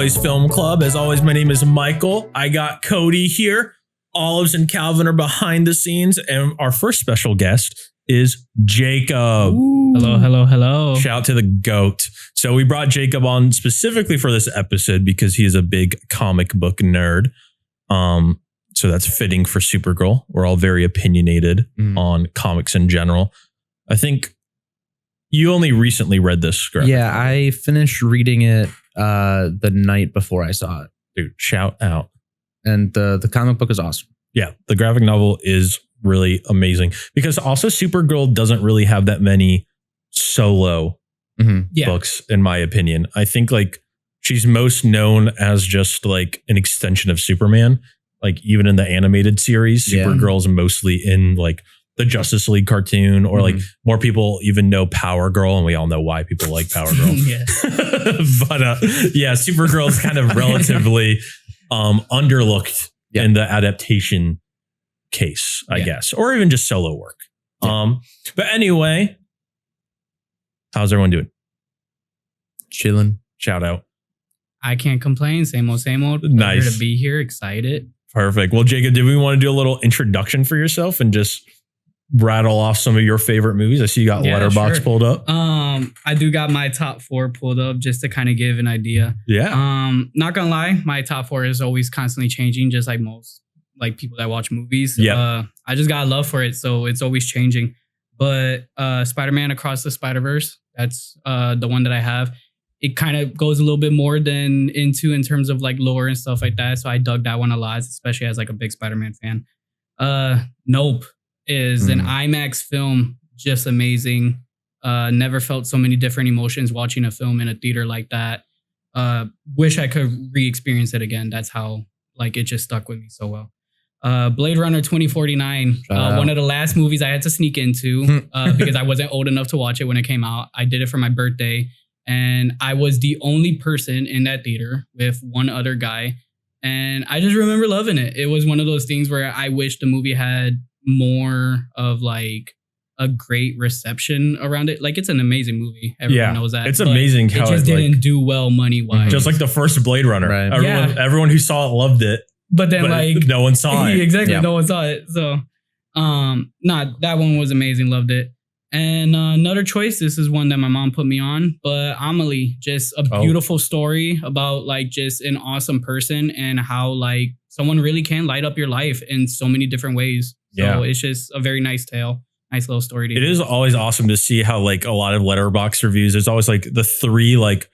Boys Film Club. As always, my name is Michael. I got Cody here. Olives and Calvin are behind the scenes. And our first special guest is Jacob. Ooh. Hello. Shout out to the GOAT. So we brought Jacob on specifically for this episode because he is a big comic book nerd. So that's fitting for Supergirl. We're all very opinionated on comics in general. I think you only recently read this, correct? Yeah, I finished reading it the night before I saw it. Dude, shout out. And the comic book is awesome. Yeah, the graphic novel is really amazing because also Supergirl doesn't really have that many solo books, in my opinion. I think like she's most known as just like an extension of Superman. Like even in the animated series, Supergirl's mostly in like the Justice League cartoon, or like more people even know Power Girl, and we all know why people like Power Girl. But yeah, Supergirl is kind of relatively underlooked in the adaptation case, I guess, or even just solo work. But anyway, how's everyone doing? Chilling. Shout out. I can't complain. Same old. Nice. Pleasure to be here. Excited. Perfect. Well, Jacob, did we want to do a little introduction for yourself and just rattle off some of your favorite movies? I see you got Letterboxd pulled up. I do got my top 4 pulled up just to kind of give an idea. Yeah. Not gonna lie, my top 4 is always constantly changing, just like most like people that watch movies. Yeah. I just got love for it, so it's always changing. But Spider-Man Across the Spider-Verse, that's the one that I have. It kind of goes a little bit more than into in terms of like lore and stuff like that. So I dug that one a lot, especially as like a big Spider-Man fan. Nope is an IMAX film, just amazing. Never felt so many different emotions watching a film in a theater like that. Wish I could re-experience it again. That's how like it just stuck with me so well. Blade Runner 2049, one of the last movies I had to sneak into because I wasn't old enough to watch it when it came out. I did it for my birthday. And I was the only person in that theater with one other guy. And I just remember loving it. It was one of those things where I wish the movie had more of like a great reception around it. Like it's an amazing movie. Everyone knows that. It's amazing how it just didn't do well money-wise. Just like the first Blade Runner. Right. Everyone who saw it loved it. But then like no one saw it. Exactly. No one saw it. So that one was amazing. Loved it. And another choice, this is one that my mom put me on, but Amelie, just a beautiful story about like just an awesome person and how like someone really can light up your life in so many different ways. So it's just a very nice tale, nice little story. To it is always awesome to see how like a lot of Letterboxd reviews, there's always like the 3 like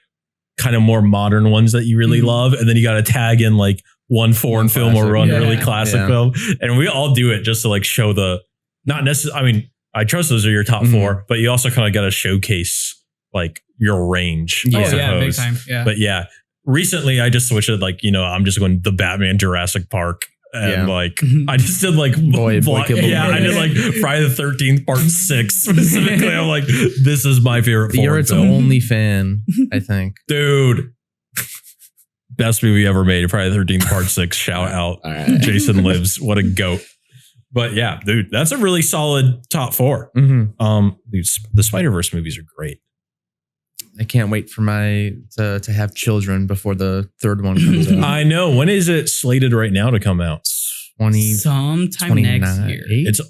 kind of more modern ones that you really love. And then you got to tag in like one foreign film or one really classic film. And we all do it just to like show the, not necessarily, I mean, I trust those are your top 4, but you also kind of got to showcase like your range. I suppose. Yeah, big time. Yeah. But yeah, recently I just switched it like, I'm just going the Batman Jurassic Park. And like, I just did like, I did like Friday the 13th part 6 specifically. I'm like, this is my favorite. You're its only fan, I think. Dude. Best movie ever made. Friday the 13th part 6. Shout out. Right. Jason Lives. What a goat. But yeah, dude, that's a really solid top 4. Dude, the Spider-Verse movies are great. I can't wait for to have children before the third one comes out. I know. When is it slated right now to come out? Sometime next year. It's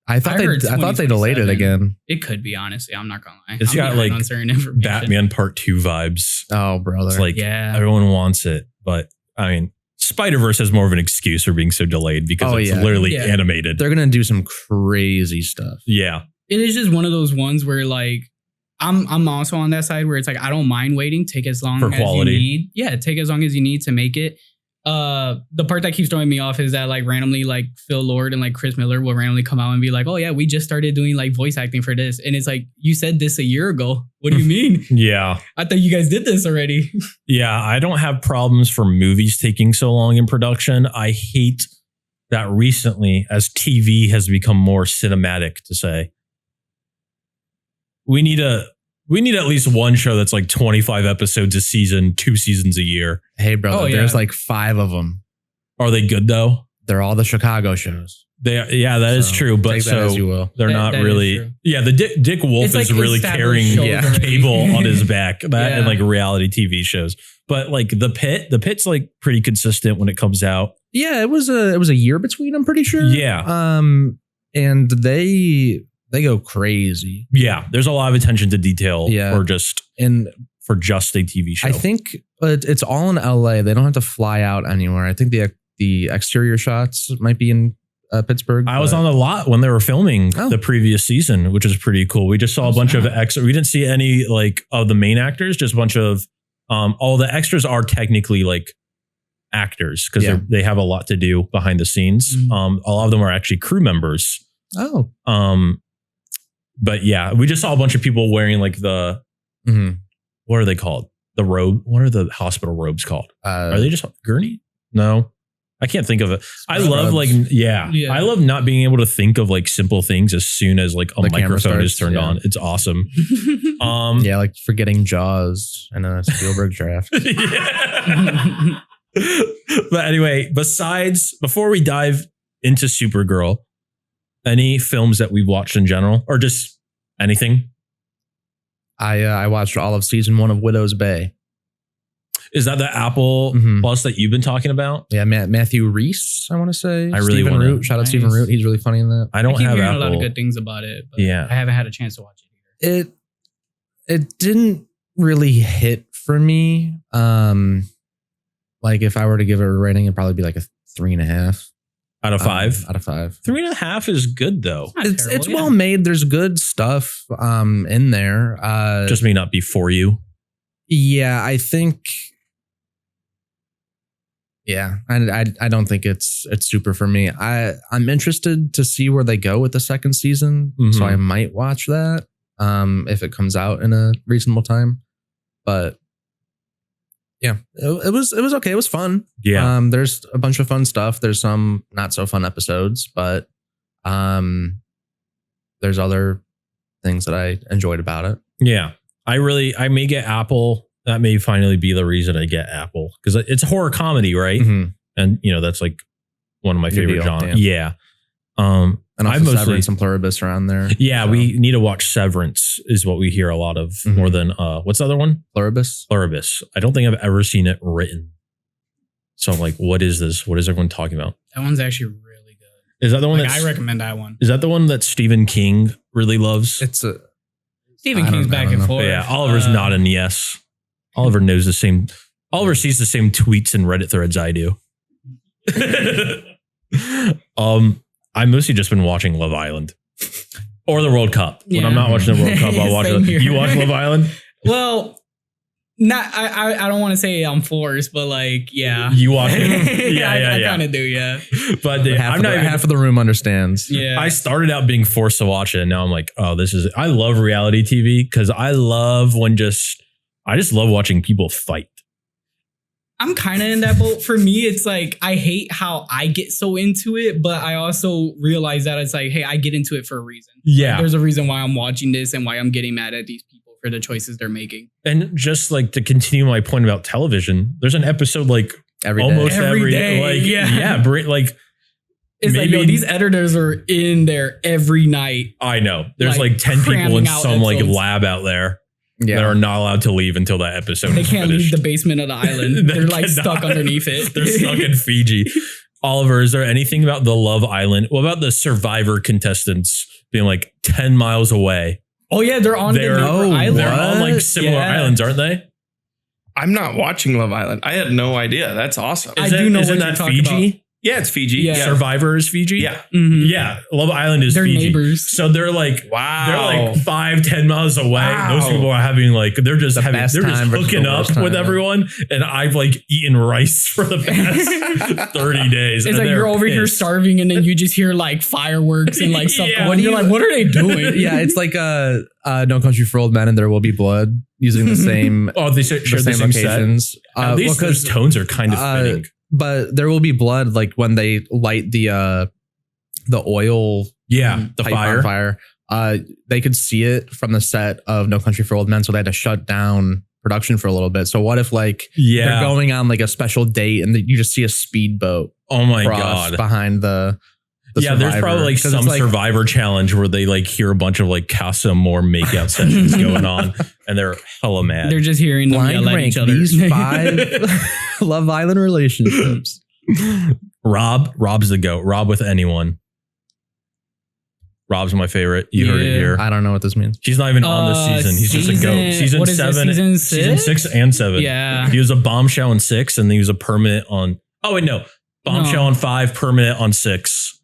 I thought they delayed it again. It could be, honestly. I'm not gonna lie. It's got like uncertain information. Batman Part 2 vibes. Oh, brother. It's like everyone wants it, but I mean, Spider-Verse has more of an excuse for being so delayed because it's literally animated. They're going to do some crazy stuff. Yeah. It is just one of those ones where like, I'm also on that side where it's like, I don't mind waiting. Take as long as you need. Yeah. Take as long as you need to make it. The part that keeps throwing me off is that like randomly like Phil Lord and like Chris Miller will randomly come out and be like, oh yeah, we just started doing like voice acting for this. And it's like, you said this a year ago. What do you mean? Yeah. I thought you guys did this already. Yeah. I don't have problems for movies taking so long in production. I hate that recently as TV has become more cinematic to say, we need at least one show that's like 25 episodes a season, 2 seasons a year. Hey, brother, there's like 5 of them. Are they good though? they're all the Chicago shows. That is true. But take that as you will. They're not really. Yeah, the Dick Wolf is really carrying cable on his back. That and like reality TV shows. But like the Pit's like pretty consistent when it comes out. Yeah, it was a year between. I'm pretty sure. Yeah. And they go crazy. Yeah, there's a lot of attention to detail for just a TV show. I think it's all in LA. They don't have to fly out anywhere. I think the exterior shots might be in Pittsburgh. I was on the lot when they were filming the previous season, which is pretty cool. We just saw a bunch of extras. We didn't see any like of the main actors, just a bunch of all the extras are technically like actors because they have a lot to do behind the scenes. A lot of them are actually crew members. Oh. But yeah, we just saw a bunch of people wearing like the what are they called? The robe. What are the hospital robes called? Are they just gurney? No. I can't think of it. I love I love not being able to think of like simple things as soon as like a microphone is turned on. It's awesome. Like forgetting Jaws in a Spielberg draft. But anyway, before we dive into Supergirl, any films that we've watched in general or just anything? I watched all of season 1 of Widow's Bay. Is that the Apple Plus that you've been talking about? Yeah, Matthew Reese, I want to say. I really Stephen Root. Shout out Stephen Root. He's really funny in that. I don't have hearing Apple. a lot of good things about it. But I haven't had a chance to watch it either. It didn't really hit for me. Like if I were to give it a rating, it'd probably be like a 3.5 out of 5. Out of 5. 3.5 is good though. It's well made. There's good stuff in there. Just may not be for you. Yeah, I think. Yeah, I don't think it's super for me. I'm interested to see where they go with the second season, so I might watch that if it comes out in a reasonable time. But yeah, it was okay. It was fun. Yeah, there's a bunch of fun stuff. There's some not so fun episodes, but there's other things that I enjoyed about it. Yeah, I may get Apple. That may finally be the reason I get Apple because it's a horror comedy, right? And that's like one of my favorite genres. Yeah. And also Severance and Pluribus around there. Yeah, we need to watch Severance is what we hear a lot of more than what's the other one? Pluribus. I don't think I've ever seen it written. So I'm like, what is this? What is everyone talking about? That one's actually really good. Is that the one I recommend that one. Is that the one that Stephen King really loves? Stephen King's back and forth. Yeah, Oliver's nodding yes. Oliver knows the same. Oliver sees the same tweets and Reddit threads I do. I mostly just been watching Love Island or the World Cup. When I'm not watching the World Cup, I'll watch it. You watch Love Island? Well, not. I don't want to say I'm forced, but like, yeah, you watch it. I kind of do, yeah. But half of the room understands. Yeah, I started out being forced to watch it, and now I'm like, oh, this is. I love reality TV because I just love watching people fight. I'm kind of in that boat. For me, it's like, I hate how I get so into it, but I also realize that it's like, hey, I get into it for a reason. Yeah. Like, there's a reason why I'm watching this and why I'm getting mad at these people for the choices they're making. And just like to continue my point about television, there's an episode like every day. Like, like, it's maybe, like, these editors are in there every night. I know. There's like 10 people in some like lab out there. Yeah. That are not allowed to leave until that episode. They can't leave the basement of the island. They're like stuck underneath it. They're stuck in Fiji. Oliver, is there anything about the Love Island? What about the Survivor contestants being like 10 miles away? Oh yeah, they're on island. They're on like similar islands, aren't they? I'm not watching Love Island. I had no idea. That's awesome. Isn't that Fiji? About. Yeah, it's Fiji. Yeah. Survivor is Fiji. Yeah. Mm-hmm. Yeah. Love Island is they're Fiji. Neighbors. So they're like, they're like 5-10 miles away. Wow. Those people are having like, they're just hooking up with everyone. And I've like eaten rice for the past 30 days. It's like you're over here starving and then you just hear like fireworks and like stuff going. You're like, what are they doing? Yeah. It's like No Country for Old Men and There Will Be Blood using the same. They share the same locations. At least those tones are kind of fitting. But There Will Be Blood, like when they light the oil, the fire. They could see it from the set of No Country for Old Men, so they had to shut down production for a little bit. So what if like they're going on like a special date and you just see a speedboat Oh my cross God. behind the yeah, there's probably like some Survivor challenge where they like hear a bunch of like Casa Amor makeout sessions going on, and they're hella mad. They're just hearing them yell at each other. These 5 Love Island relationships. Rob's the GOAT. Rob with anyone. Rob's my favorite. You heard it here. I don't know what this means. He's not even on this season. He's just a GOAT. Season 7, season 6 and 7. Yeah. He was a bombshell in 6, and he was a permanent on. Oh wait, no, bombshell on 5, permanent on 6.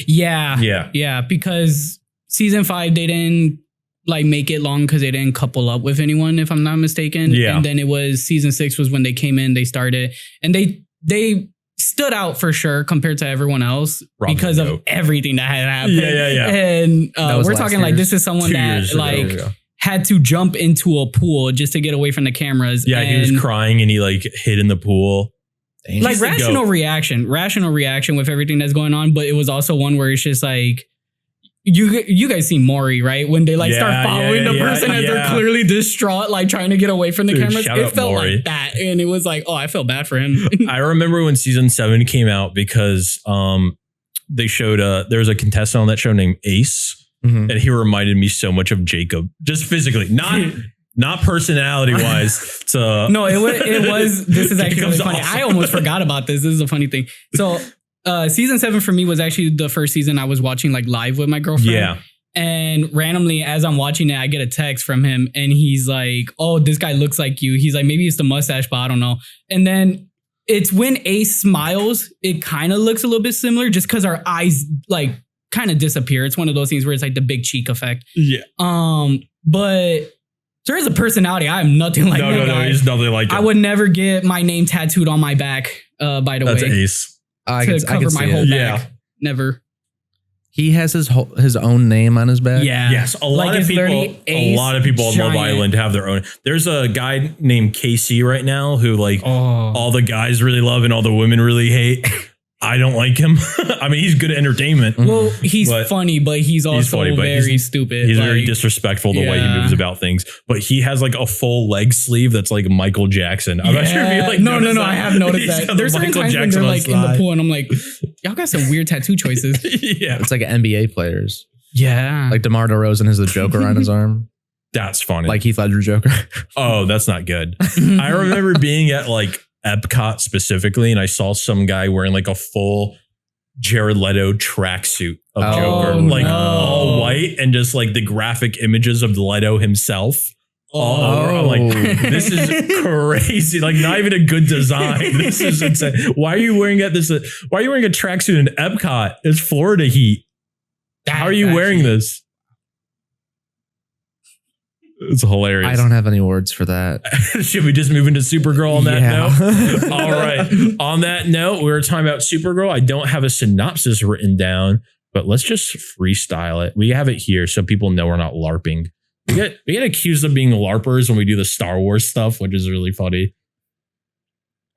Yeah. Because season 5 they didn't like make it long because they didn't couple up with anyone, if I'm not mistaken. Yeah. And then it was season 6 was when they came in, they started, and they stood out for sure compared to everyone else because of everything that had happened. Yeah. And we're talking like this is someone that like had to jump into a pool just to get away from the cameras. Yeah, he was crying and he like hid in the pool. Like rational reaction with everything that's going on, but it was also one where it's just like you guys see Maury, right? When they like start following the person as they're clearly distraught, like trying to get away from the cameras. It felt Maury. Like that, and it was like, oh, I felt bad for him. I remember when season 7 came out because they showed there's a contestant on that show named Ace, and he reminded me so much of Jacob, just physically, not personality wise. No, it was. This is actually really funny. Awesome. I almost forgot about this. This is a funny thing. So season 7 for me was actually the first season I was watching like live with my girlfriend. Yeah. And randomly as I'm watching it, I get a text from him and he's like, oh, this guy looks like you. He's like, maybe it's the mustache, but I don't know. And then it's when Ace smiles, it kind of looks a little bit similar just because our eyes like kind of disappear. It's one of those things where it's like the big cheek effect. Yeah. But there is a personality. I am nothing like that. No, he's nothing like him. I would never get my name tattooed on my back, by the way. That's Ace. To cover my whole back. Yeah. Never. He has his own name on his back. Yeah. Yes. A lot of people on Love Island have their own. There's a guy named KC right now who like all the guys really love and all the women really hate. I don't like him. I mean, he's good at entertainment. Well, he's funny, but he's also very stupid. He's very disrespectful the way he moves about things. But he has like a full leg sleeve that's like Michael Jackson. I'm not sure if you like. No. I have noticed that. There's certain times when they're like in the pool, and I'm like, y'all got some weird tattoo choices. Yeah, it's like NBA players. Yeah, like DeMar DeRozan has the Joker on his arm. That's funny. Like Heath Ledger Joker. Oh, that's not good. I remember being at like Epcot specifically, and I saw some guy wearing like a full Jared Leto tracksuit of Joker, like all white, and just like the graphic images of Leto himself. I'm like, this is crazy. Like, not even a good design. This is insane. Why are you wearing Why are you wearing a tracksuit in Epcot? It's Florida heat. How are you wearing this? It's hilarious. I don't have any words for that. Should we just move into Supergirl on that note? All right. On that note, we were talking about Supergirl. I don't have a synopsis written down, but let's just freestyle it. We have it here so people know we're not LARPing. We get accused of being LARPers when we do the Star Wars stuff, which is really funny.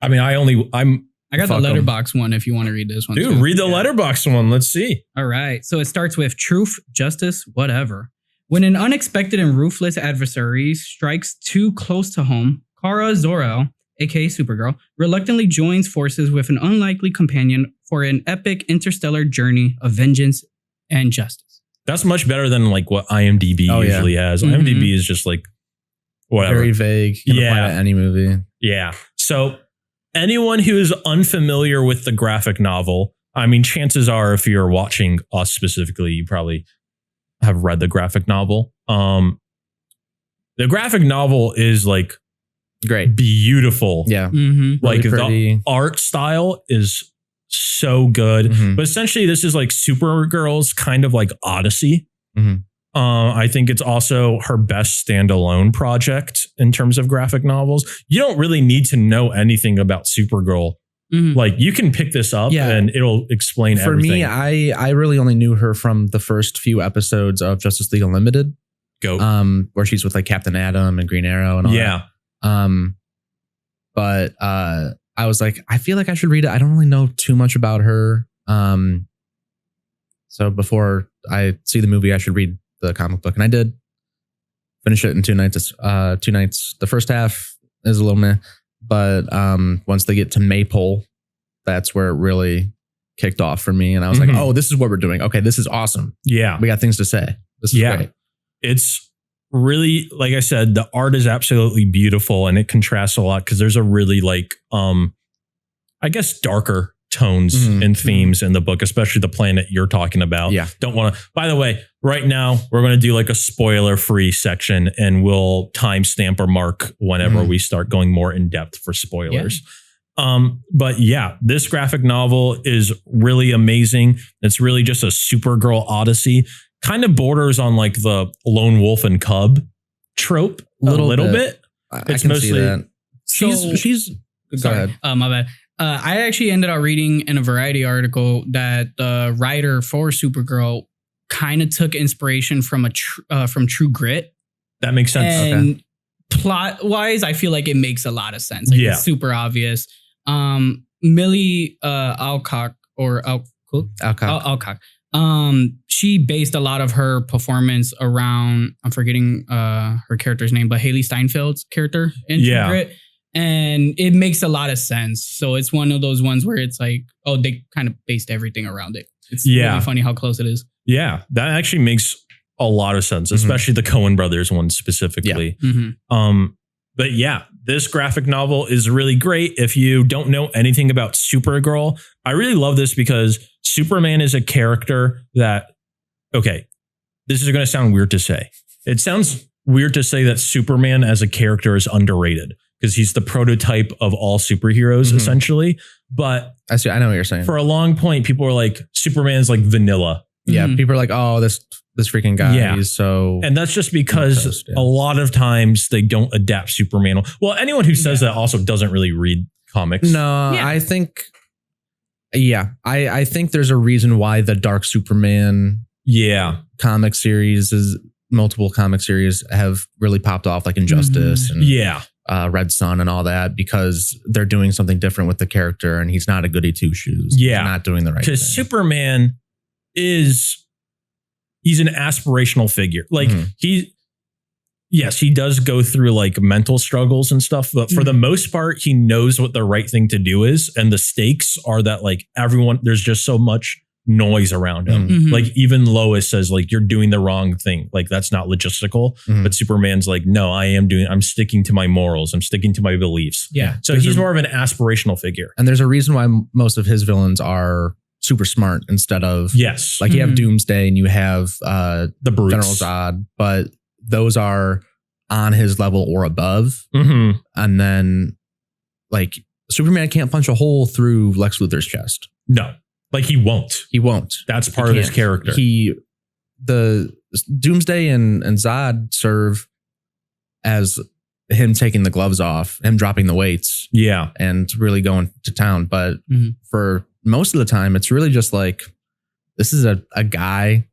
I mean, I got the Letterboxd one if you want to read this one. Dude, read the Letterboxd one. Let's see. All right. So it starts with truth, justice, whatever. When an unexpected and ruthless adversary strikes too close to home, Kara Zor-El, aka Supergirl, reluctantly joins forces with an unlikely companion for an epic interstellar journey of vengeance and justice. That's much better than like what IMDb usually has. IMDb is just like whatever. Very vague. Can apply to any movie. Yeah. So anyone who is unfamiliar with the graphic novel, I mean, chances are if you're watching us specifically, you probably have read the graphic novel. The graphic novel is like great, beautiful. Yeah. Like the art style is so good. But essentially this is like Supergirl's kind of like Odyssey. I think it's also her best standalone project in terms of graphic novels. You don't really need to know anything about Supergirl. Like you can pick this up and it'll explain everything. For me, I really only knew her from the first few episodes of Justice League Unlimited. Where she's with like Captain Atom and Green Arrow and all that. But I was like, I feel like I should read it. I don't really know too much about her. So before I see the movie, I should read the comic book. And I did finish it in 2 nights. 2 nights. The first half is a little meh. But once they get to Maypole, that's where it really kicked off for me. And I was like, oh, this is what we're doing. Okay, this is awesome. Yeah. We got things to say. This is great. It's really, like I said, the art is absolutely beautiful and it contrasts a lot because there's a really like, I guess, darker tones and themes in the book, especially the planet you're talking about. Yeah. Don't want to, by the way, right now we're going to do like a spoiler free section and we'll timestamp or mark whenever we start going more in depth for spoilers. But yeah, this graphic novel is really amazing. It's really just a Supergirl odyssey. Kind of borders on like the lone wolf and cub trope a little bit. It's mostly that. She's go ahead. My bad. I actually ended up reading in a Variety article that the writer for Supergirl kind of took inspiration from from True Grit. That makes sense. And plot wise, I feel like it makes a lot of sense. Like, it's super obvious. Millie Alcock, she based a lot of her performance around, I'm forgetting her character's name, but Haley Steinfeld's character in True Grit. And it makes a lot of sense. So it's one of those ones where it's like, oh, they kind of based everything around it. It's really funny how close it is. Yeah, that actually makes a lot of sense, especially the Coen brothers one specifically. But yeah, this graphic novel is really great. If you don't know anything about Supergirl, I really love this because Superman is a character that, okay, this is going to sound weird to say. It sounds weird to say that Superman as a character is underrated because he's the prototype of all superheroes, essentially. But I know what you're saying. For a long point, people were like, Superman's like vanilla. Yeah, people are like, oh, this freaking guy. He's so, and that's just because a lot of times they don't adapt Superman. Well, anyone who says that also doesn't really read comics. No, I think, I think there's a reason why the Dark Superman, comic series multiple comic series have really popped off, like Injustice and Red Sun and all that, because they're doing something different with the character, and he's not a goody two shoes. He's not doing the right thing. Because Superman he's an aspirational figure. Like he does go through like mental struggles and stuff, but for the most part, he knows what the right thing to do is. And the stakes are that like there's just so much noise around him. Like even Lois says like, you're doing the wrong thing. Like that's not logistical, but Superman's like, no, I'm sticking to my morals. I'm sticking to my beliefs. Yeah. So he's more of an aspirational figure. And there's a reason why most of his villains are super smart instead of like you have Doomsday and you have the brutes. General Zod, but those are on his level or above. And then like Superman can't punch a hole through Lex Luthor's chest. No, like he won't. That's part of his character. The Doomsday and Zod serve as him taking the gloves off, him dropping the weights, and really going to town. But for most of the time, it's really just like, this is a guy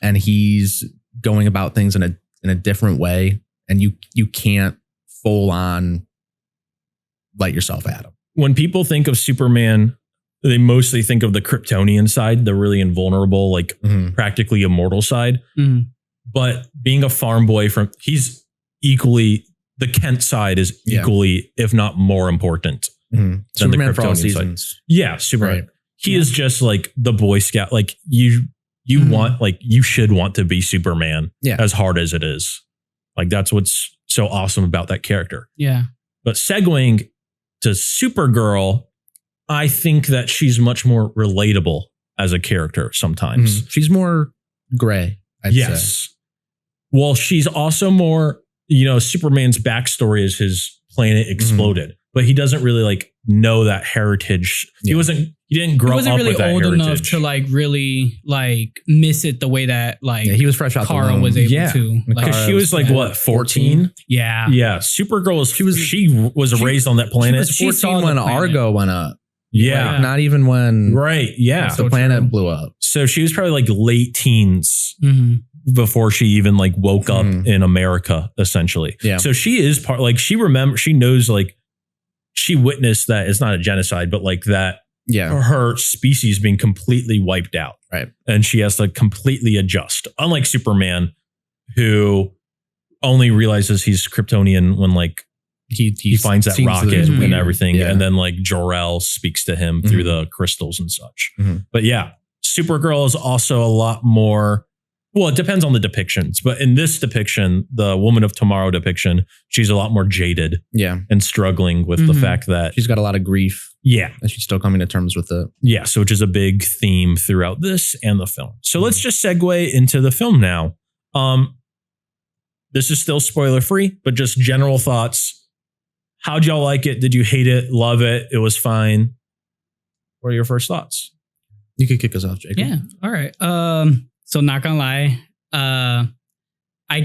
and he's going about things in a different way. And you can't full on light yourself at him. When people think of Superman, they mostly think of the Kryptonian side, the really invulnerable, like practically immortal side. But being a farm boy he's equally, the Kent side is equally, if not more important. Than Superman the for all Kryptonian seasons. side. Yeah, Superman. Right. He is just like the Boy Scout. Like you want, like you should want to be Superman as hard as it is. Like that's what's so awesome about that character. Yeah. But segueing to Supergirl, I think that she's much more relatable as a character sometimes. She's more gray, I'd say. Well, she's also more, Superman's backstory is his planet exploded, but he doesn't really like know that heritage. He didn't grow up with that heritage. He wasn't really old enough to like really like miss it the way that like he was fresh out Kara was able to. Because she was like what, 14? Yeah. Yeah. Supergirl was raised on that planet. She was 14 when Argo went up. Yeah. Like, not even when the planet blew up. So she was probably like late teens before she even like woke up in America, essentially. Yeah. So she is part, like she knows, like she witnessed that it's not a genocide, but like that her species being completely wiped out. Right. And she has to completely adjust. Unlike Superman, who only realizes he's Kryptonian when like he finds that rocket and everything. Yeah. And then like Jor-El speaks to him through the crystals and such. But yeah, Supergirl is also a lot more, well, it depends on the depictions, but in this depiction, the Woman of Tomorrow depiction, she's a lot more jaded and struggling with the fact that she's got a lot of grief. Yeah. And she's still coming to terms with it. Yeah. So which is a big theme throughout this and the film. So let's just segue into the film now. This is still spoiler free, but just general thoughts. How'd y'all like it? Did you hate it? Love it? It was fine. What are your first thoughts? You could kick us off, Jacob. Yeah. All right. So not gonna lie, I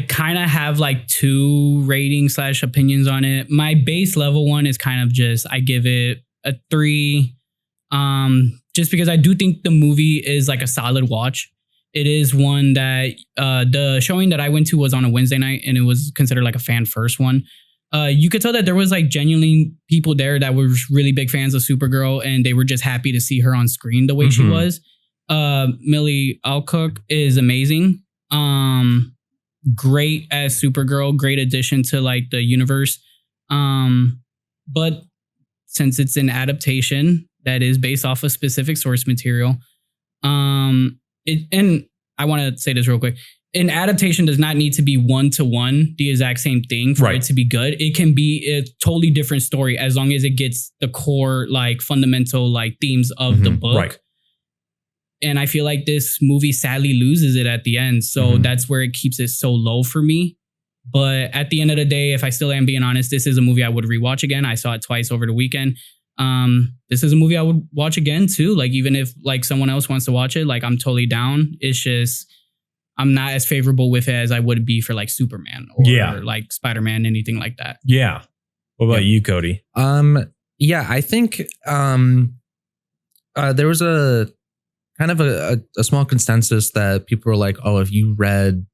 kind of have like 2 ratings / opinions on it. My base level one is kind of just, I give it a 3. Just because I do think the movie is like a solid watch. It is one that the showing that I went to was on a Wednesday night, and it was considered like a fan first one. You could tell that there was like genuinely people there that were really big fans of Supergirl, and they were just happy to see her on screen the way she was. Millie Alcock is amazing. Great as Supergirl, great addition to like the universe. But since it's an adaptation that is based off of specific source material, and I want to say this real quick. An adaptation does not need to be 1-to-1 the exact same thing for it to be good. It can be a totally different story as long as it gets the core, like fundamental, like themes of the book. Right. And I feel like this movie sadly loses it at the end. So that's where it keeps it so low for me. But at the end of the day, if I still am being honest, this is a movie I would rewatch again. I saw it twice over the weekend. This is a movie I would watch again too. Like even if like someone else wants to watch it, like I'm totally down. It's just I'm not as favorable with it as I would be for like Superman or like Spider-Man, anything like that. Yeah. What about you, Cody? Yeah, I think there was a kind of a small consensus that people were like, oh, if you read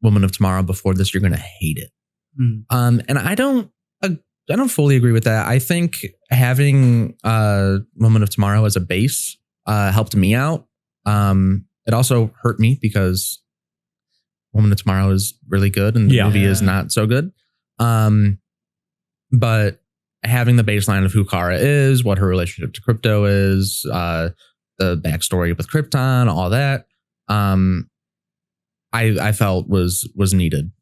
Woman of Tomorrow before this, you're going to hate it. And I don't fully agree with that. I think having Woman of Tomorrow as a base helped me out. It also hurt me because Woman of Tomorrow is really good and the movie is not so good. But having the baseline of who Kara is, what her relationship to Krypto is, the backstory with Krypton, all that, I felt was needed.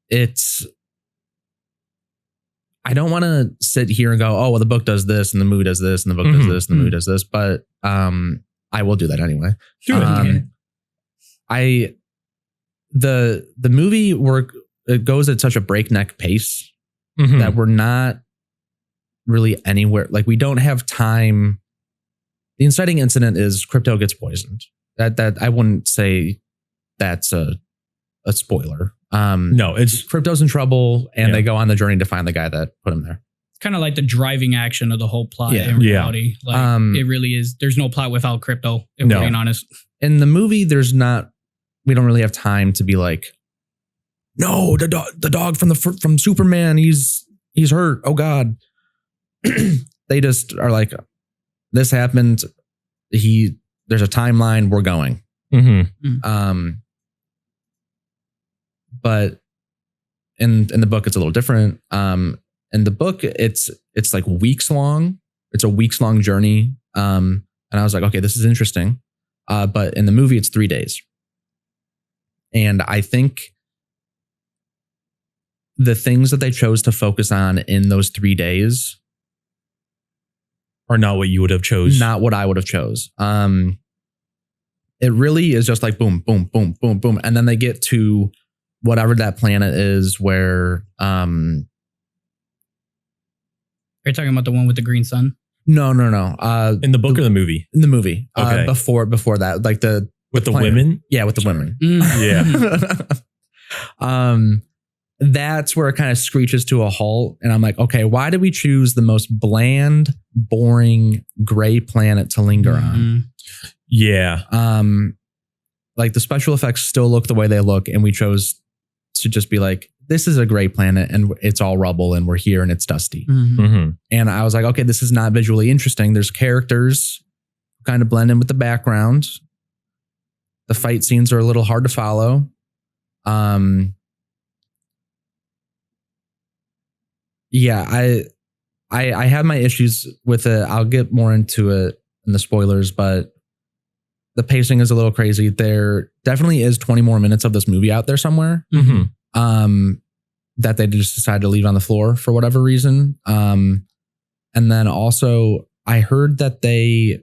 It's, I don't want to sit here and go, oh, well, the book does this and the movie does this and the book does this and the movie does this, but I will do that anyway. The movie it goes at such a breakneck pace that we're not really anywhere. Like we don't have time. The inciting incident is Krypto gets poisoned. That I wouldn't say that's a spoiler. No, it's Krypto's in trouble and they go on the journey to find the guy that put him there. It's kind of like the driving action of the whole plot in reality. Like it really is. There's no plot without Krypto, if we're being honest. In the movie, we don't really have time to be like, no, the dog from Superman, he's hurt. Oh God. They just are like, this happened. There's a timeline. We're going. But in the book, it's a little different. In the book, it's like weeks long. It's a weeks long journey. And I was like, okay, this is interesting. But in the movie, it's 3 days. And I think the things that they chose to focus on in those 3 days are not what you would have chose. Not what I would have chose. It really is just like boom, boom, boom, boom, boom. And then they get to whatever that planet is where... Are you talking about the one with the green sun? No. In the book or the movie? In the movie. Okay. Before that, like with the women? Yeah, with the women. Yeah. That's where it kind of screeches to a halt. And I'm like, okay, why did we choose the most bland, boring, gray planet to linger on? Yeah. Like the special effects still look the way they look. And we chose to just be like, this is a gray planet and it's all rubble and we're here and it's dusty. And I was like, okay, this is not visually interesting. There's characters who kind of blend in with the background. The fight scenes are a little hard to follow. Yeah, I have my issues with it. I'll get more into it in the spoilers, but the pacing is a little crazy. There definitely is 20 more minutes of this movie out there somewhere. That they just decided to leave on the floor for whatever reason. And then also I heard that they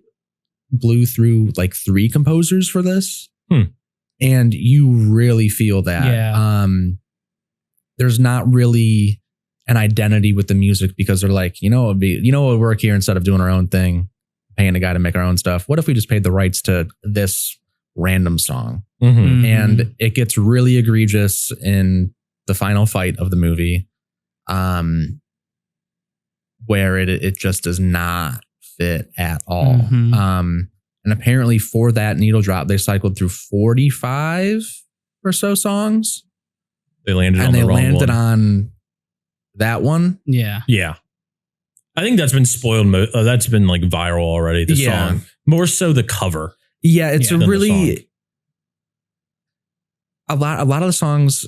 blew through like 3 composers for this. And you really feel that. Yeah. There's not really an identity with the music because they're like, it would work here instead of doing our own thing, paying a guy to make our own stuff. What if we just paid the rights to this random song? And it gets really egregious in the final fight of the movie, where it just does not fit at all. And apparently for that needle drop, they cycled through 45 or so songs. They landed on that one. Yeah. I think that's been spoiled. That's been like viral already. The song, more so the cover. Yeah, it's a really a lot of the songs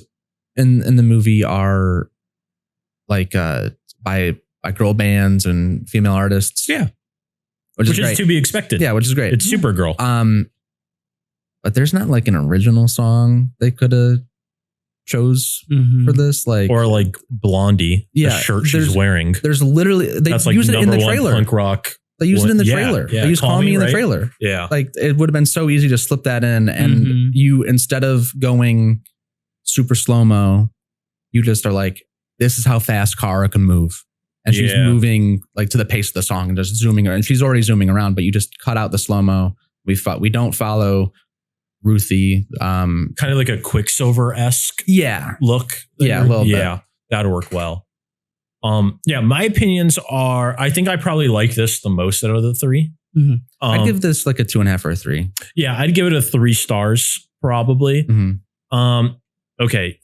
in the movie are like by girl bands and female artists. Yeah. Which is to be expected. Yeah, which is great. It's Supergirl. But there's not like an original song they could have chose for this, or like Blondie, the shirt she's wearing. There's literally they use it in the trailer. Punk rock. They use it in the trailer. Yeah, they use "Call Me" in the trailer. Yeah, like it would have been so easy to slip that in, and you instead of going super slow mo, you just are like, this is how fast Kara can move. And she's moving like to the pace of the song and just zooming around. And she's already zooming around, but you just cut out the slow-mo. We don't follow Ruthie. Kind of like a Quicksilver-esque look. Yeah, a little bit. Yeah, that'd work well. My opinions are, I think I probably like this the most out of the 3. I'd give this like a 2.5 or a 3. Yeah, I'd give it a 3 stars probably. Okay.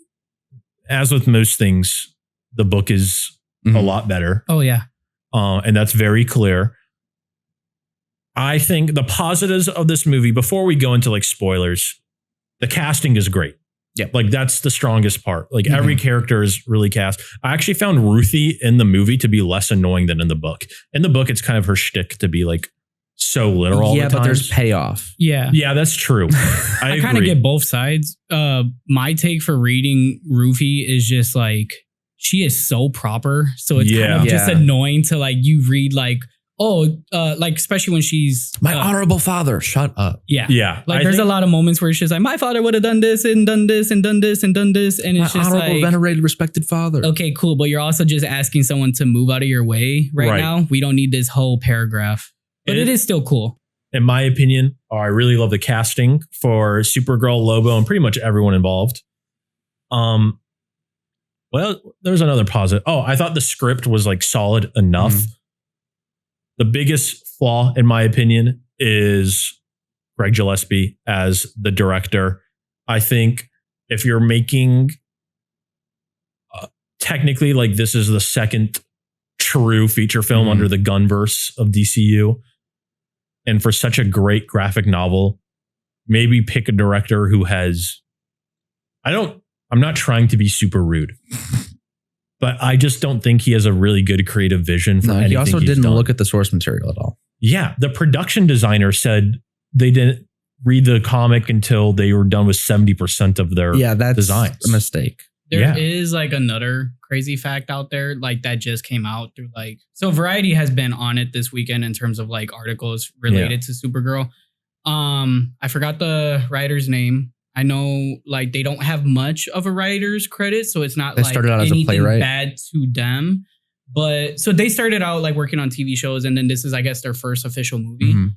As with most things, the book is a lot better. Oh, yeah. And that's very clear. I think the positives of this movie, before we go into like spoilers, the casting is great. Yeah. Like that's the strongest part. Like every character is really cast. I actually found Ruthie in the movie to be less annoying than in the book. In the book, it's kind of her shtick to be like so literal. Yeah, but there's payoff. Yeah. Yeah, that's true. I kind of get both sides. My take for reading Ruthie is just like, she is so proper. So it's kind of just annoying to like, you read like, like especially when she's my honorable father. Shut up. Yeah. Yeah. Like there's a lot of moments where it's just like, my father would have done this and done this and done this and done this. And it's my just honorable, like, venerated, respected father. Okay, cool. But you're also just asking someone to move out of your way right now. We don't need this whole paragraph, but it is still cool. In my opinion, I really love the casting for Supergirl, Lobo, and pretty much everyone involved. Well, there's another positive. I thought the script was like solid enough. The biggest flaw, in my opinion, is Greg Gillespie as the director. I think if you're making technically like this is the second true feature film under the Gunverse of DCU, and for such a great graphic novel, maybe pick a director who has. I'm not trying to be super rude, but I just don't think he has a really good creative vision for anything. He also didn't look at the source material at all. Yeah. The production designer said they didn't read the comic until they were done with 70% of their designs. A mistake. There is like another crazy fact out there like that just came out through like, so Variety has been on it this weekend in terms of like articles related to Supergirl. I forgot the writer's name. I know like they don't have much of a writer's credit, so it's not they like started out anything as a playwright. Bad to them. But so they started out like working on TV shows, and then this is, I guess, their first official movie.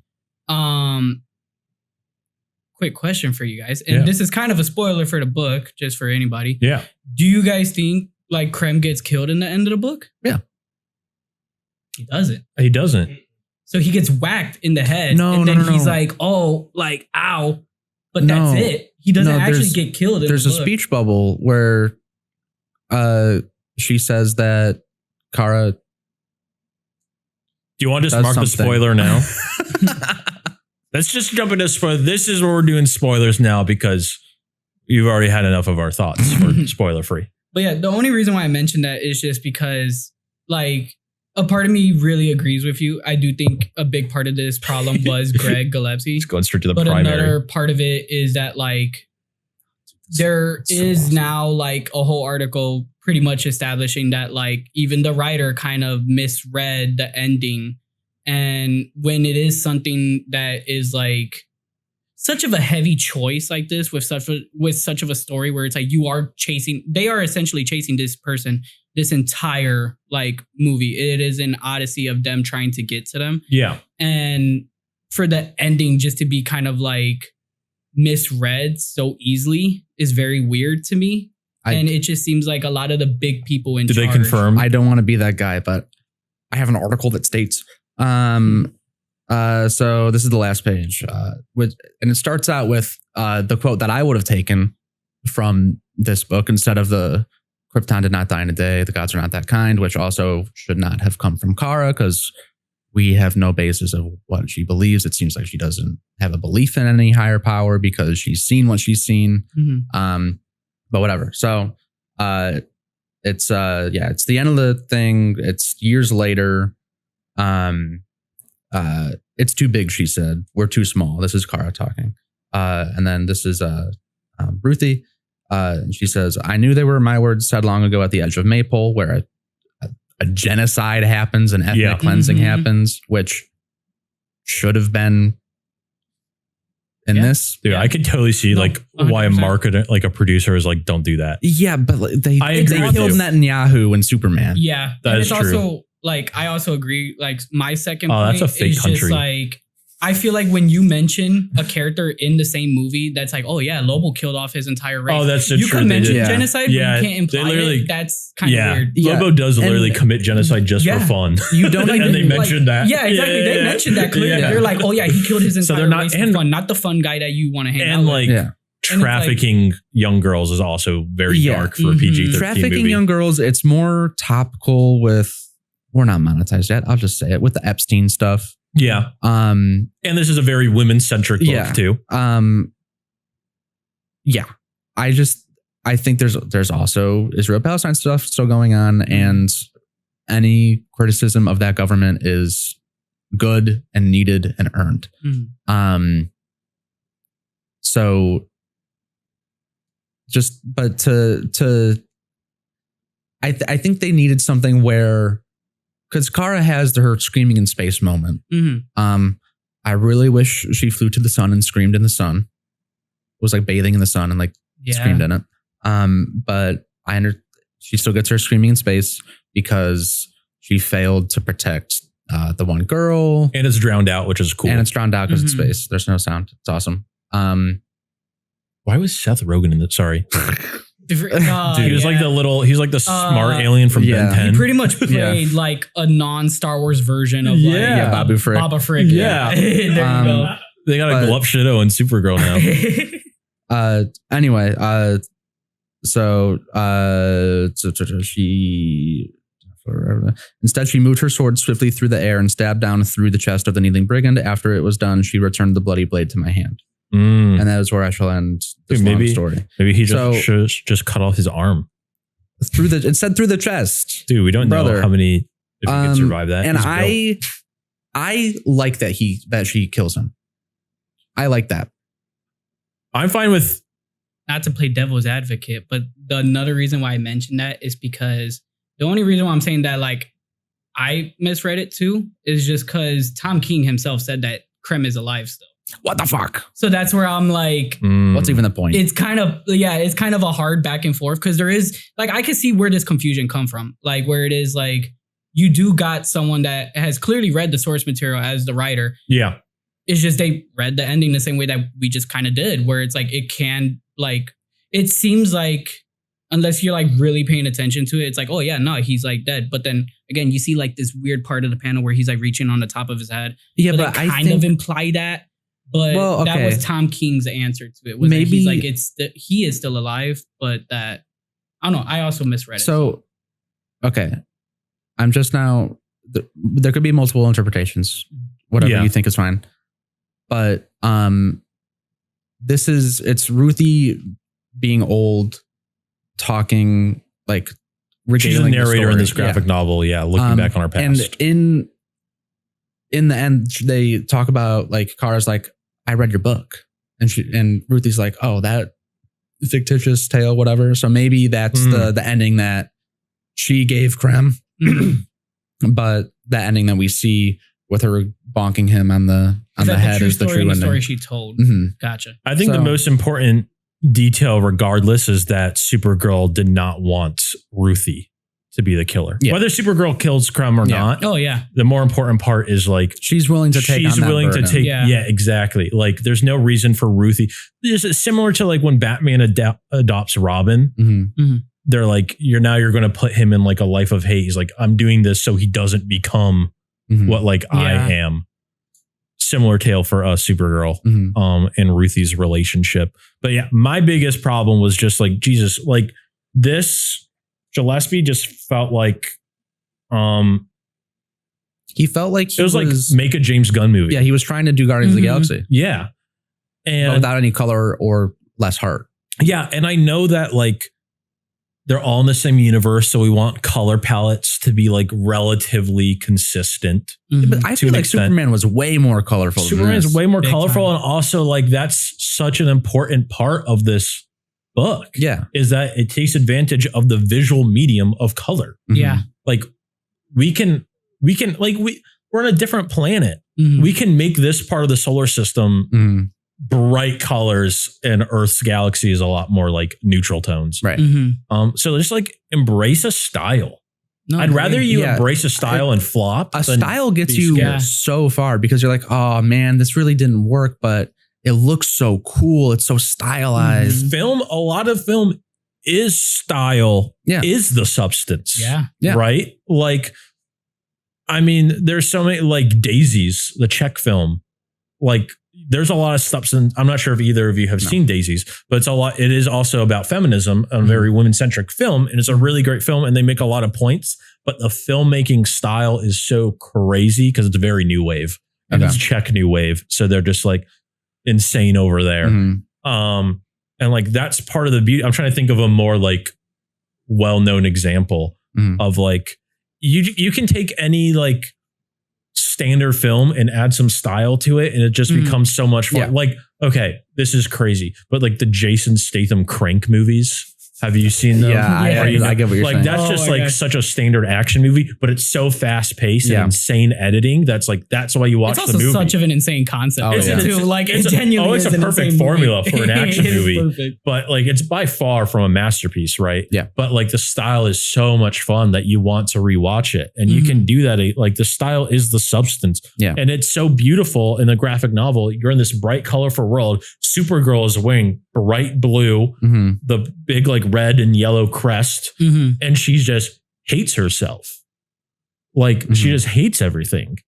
Quick question for you guys, and this is kind of a spoiler for the book, just for anybody. Yeah. Do you guys think like Krem gets killed in the end of the book? Yeah. He doesn't. He doesn't. So he gets whacked in the head, and then he's like, "Oh, like ow," but that's it. He doesn't actually get killed. There's a speech bubble where she says that Kara. Do you want to just mark the spoiler now? Let's just jump into spoiler. This is where we're doing spoilers now because you've already had enough of our thoughts for spoiler free. But yeah, the only reason why I mentioned that is just because like a part of me really agrees with you. I do think a big part of this problem was Greg Gillespie. It's going straight to the but primary. Another part of it is that like there is now like a whole article pretty much establishing that like even the writer kind of misread the ending. And when it is something that is like such of a heavy choice like this with such of a story where it's like they are essentially chasing this person this entire like movie. It is an odyssey of them trying to get to them. Yeah. And for the ending just to be kind of like misread so easily is very weird to me. And it just seems like a lot of the big people in charge. Did they confirm? I don't want to be that guy, but I have an article that states so this is the last page, and it starts out with the quote that I would have taken from this book instead of the Krypton did not die in a day, the gods are not that kind, which also should not have come from Kara because we have no basis of what she believes. It seems like she doesn't have a belief in any higher power because she's seen what she's seen. Mm-hmm. But whatever. So it's the end of the thing. It's years later. It's too big, she said. We're too small. This is Kara talking. And then this is Ruthie. She says, I knew they were my words said long ago at the edge of Maypole, where a genocide happens and ethnic cleansing happens, which should have been in this. Dude, I could totally see like 100%. Why a marketer, like a producer is like, don't do that. Yeah, but like, they killed Netanyahu and Superman. Yeah, that is true. Also, like, I also agree. Like, my second point that's a fake is country. just like, I feel like when you mention a character in the same movie, that's like, oh yeah, Lobo killed off his entire race. Oh, that's the you truth. can mention genocide, but you can't imply it. That's kind of weird. Lobo does literally commit genocide just for fun. You don't and they mentioned that. Yeah, exactly. They mentioned that clearly. They're like, oh yeah, he killed his entire race for fun, not the fun guy that you want to hang out with. And trafficking young girls is also very dark for a PG-13 Trafficking movie. young girls, it's more topical with, we're not monetized yet, I'll just say it, with the Epstein stuff. Yeah. And this is a very women-centric book too. I think there's also Israel-Palestine stuff still going on, and any criticism of that government is good and needed and earned. So I think they needed something where, because Kara has her screaming in space moment. I really wish she flew to the sun and screamed in the sun. Was like bathing in the sun and like screamed in it. But she still gets her screaming in space because she failed to protect the one girl. And it's drowned out, which is cool. And it's drowned out because it's space. There's no sound. It's awesome. Why was Seth Rogen in it? Sorry. Dude, he's like he's like the smart alien from Ben 10. He pretty much played like a non-Star Wars version of Babu Frick. Baba Frick. Yeah. There you go. They got a Glup Shido and Supergirl now. Anyway, instead she moved her sword swiftly through the air and stabbed down through the chest of the kneeling brigand. After it was done, she returned the bloody blade to my hand. And that is where I shall end this long story. Maybe he just cut off his arm. Through the chest. Dude, we don't know how many, if he can survive that. And I like that she kills him. I like that. I'm fine with, not to play devil's advocate, but another reason why I mentioned that is because the only reason why I'm saying that like I misread it too is just because Tom King himself said that Krem is alive still. What the fuck? So that's where I'm like, what's even the point? It's kind of a hard back and forth because there is like, I can see where this confusion come from. Like where it is like, you do got someone that has clearly read the source material as the writer. Yeah. It's just, they read the ending the same way that we just kind of did, where it's like, it seems like, unless you're like really paying attention to it, it's like, oh yeah, no, he's like dead. But then again, you see like this weird part of the panel where he's like reaching on the top of his head. Yeah, but I kind of imply that. But that was Tom King's answer to it. Maybe he's like, he is still alive, but that, I don't know. I also misread it. So, okay. I'm just now, there could be multiple interpretations. Whatever you think is fine. But it's Ruthie being old, talking like She's a narrator in this graphic novel. Yeah. Looking back on her past. And in the end, they talk about like Kara's like, I read your book. And Ruthie's like, oh, that fictitious tale, whatever. So maybe that's the ending that she gave Krem. But the ending that we see with her bonking him on the head is the true ending. Story she told. Gotcha. I think the most important detail, regardless, is that Supergirl did not want Ruthie to be the killer. Yeah. Whether Supergirl kills Krem or not. Oh yeah. The more important part is like she's willing to take. Yeah, exactly. Like there's no reason for Ruthie. It's similar to like when Batman adopts Robin. They're like, you're going to put him in like a life of hate. He's like, I'm doing this so he doesn't become what like I am. Similar tale for Supergirl and Ruthie's relationship. But yeah, my biggest problem was just like, Jesus, like this Gillespie just felt like he felt like it was like make a James Gunn movie. Yeah, he was trying to do Guardians of the Galaxy. Yeah. And but without any color or less heart. Yeah, and I know that like they're all in the same universe, so we want color palettes to be like relatively consistent. But I feel like Superman was way more colorful. Superman's way more colorful, and also like that's such an important part of this book. Yeah, is that it takes advantage of the visual medium of color. Yeah, like we can like we're on a different planet. We can make this part of the solar system bright colors, and Earth's galaxy is a lot more like neutral tones. Right. So just like embrace a style. No, I'd rather you embrace a style and flop. A style gets you so far because you're like, oh man, this really didn't work, but it looks so cool. It's so stylized. A lot of film is style, is the substance. Yeah. Right? Like, I mean, there's so many like Daisies, the Czech film, like there's a lot of substance. I'm not sure if either of you have seen Daisies, but it's a lot. It is also about feminism, a very women-centric film, and it's a really great film. And they make a lot of points, but the filmmaking style is so crazy because it's very new wave and it's Czech new wave. So they're just like insane over there. And like that's part of the beauty. I'm trying to think of a more like well-known example of like you can take any like standard film and add some style to it and it just becomes so much fun. Like, okay, this is crazy, but like the Jason Statham Crank movies, have you seen them? I get what you're saying. That's just like such a standard action movie, but it's so fast paced and insane editing. That's why you watch the movie. It's also such of an insane concept. It's a perfect formula for an action movie, but like it's by far from a masterpiece, right? Yeah. But like the style is so much fun that you want to rewatch it, and you can do that. Like the style is the substance, and it's so beautiful in the graphic novel. You're in this bright, colorful world. Supergirl is wearing bright blue, the big like red and yellow crest, and she just hates herself. Like she just hates everything.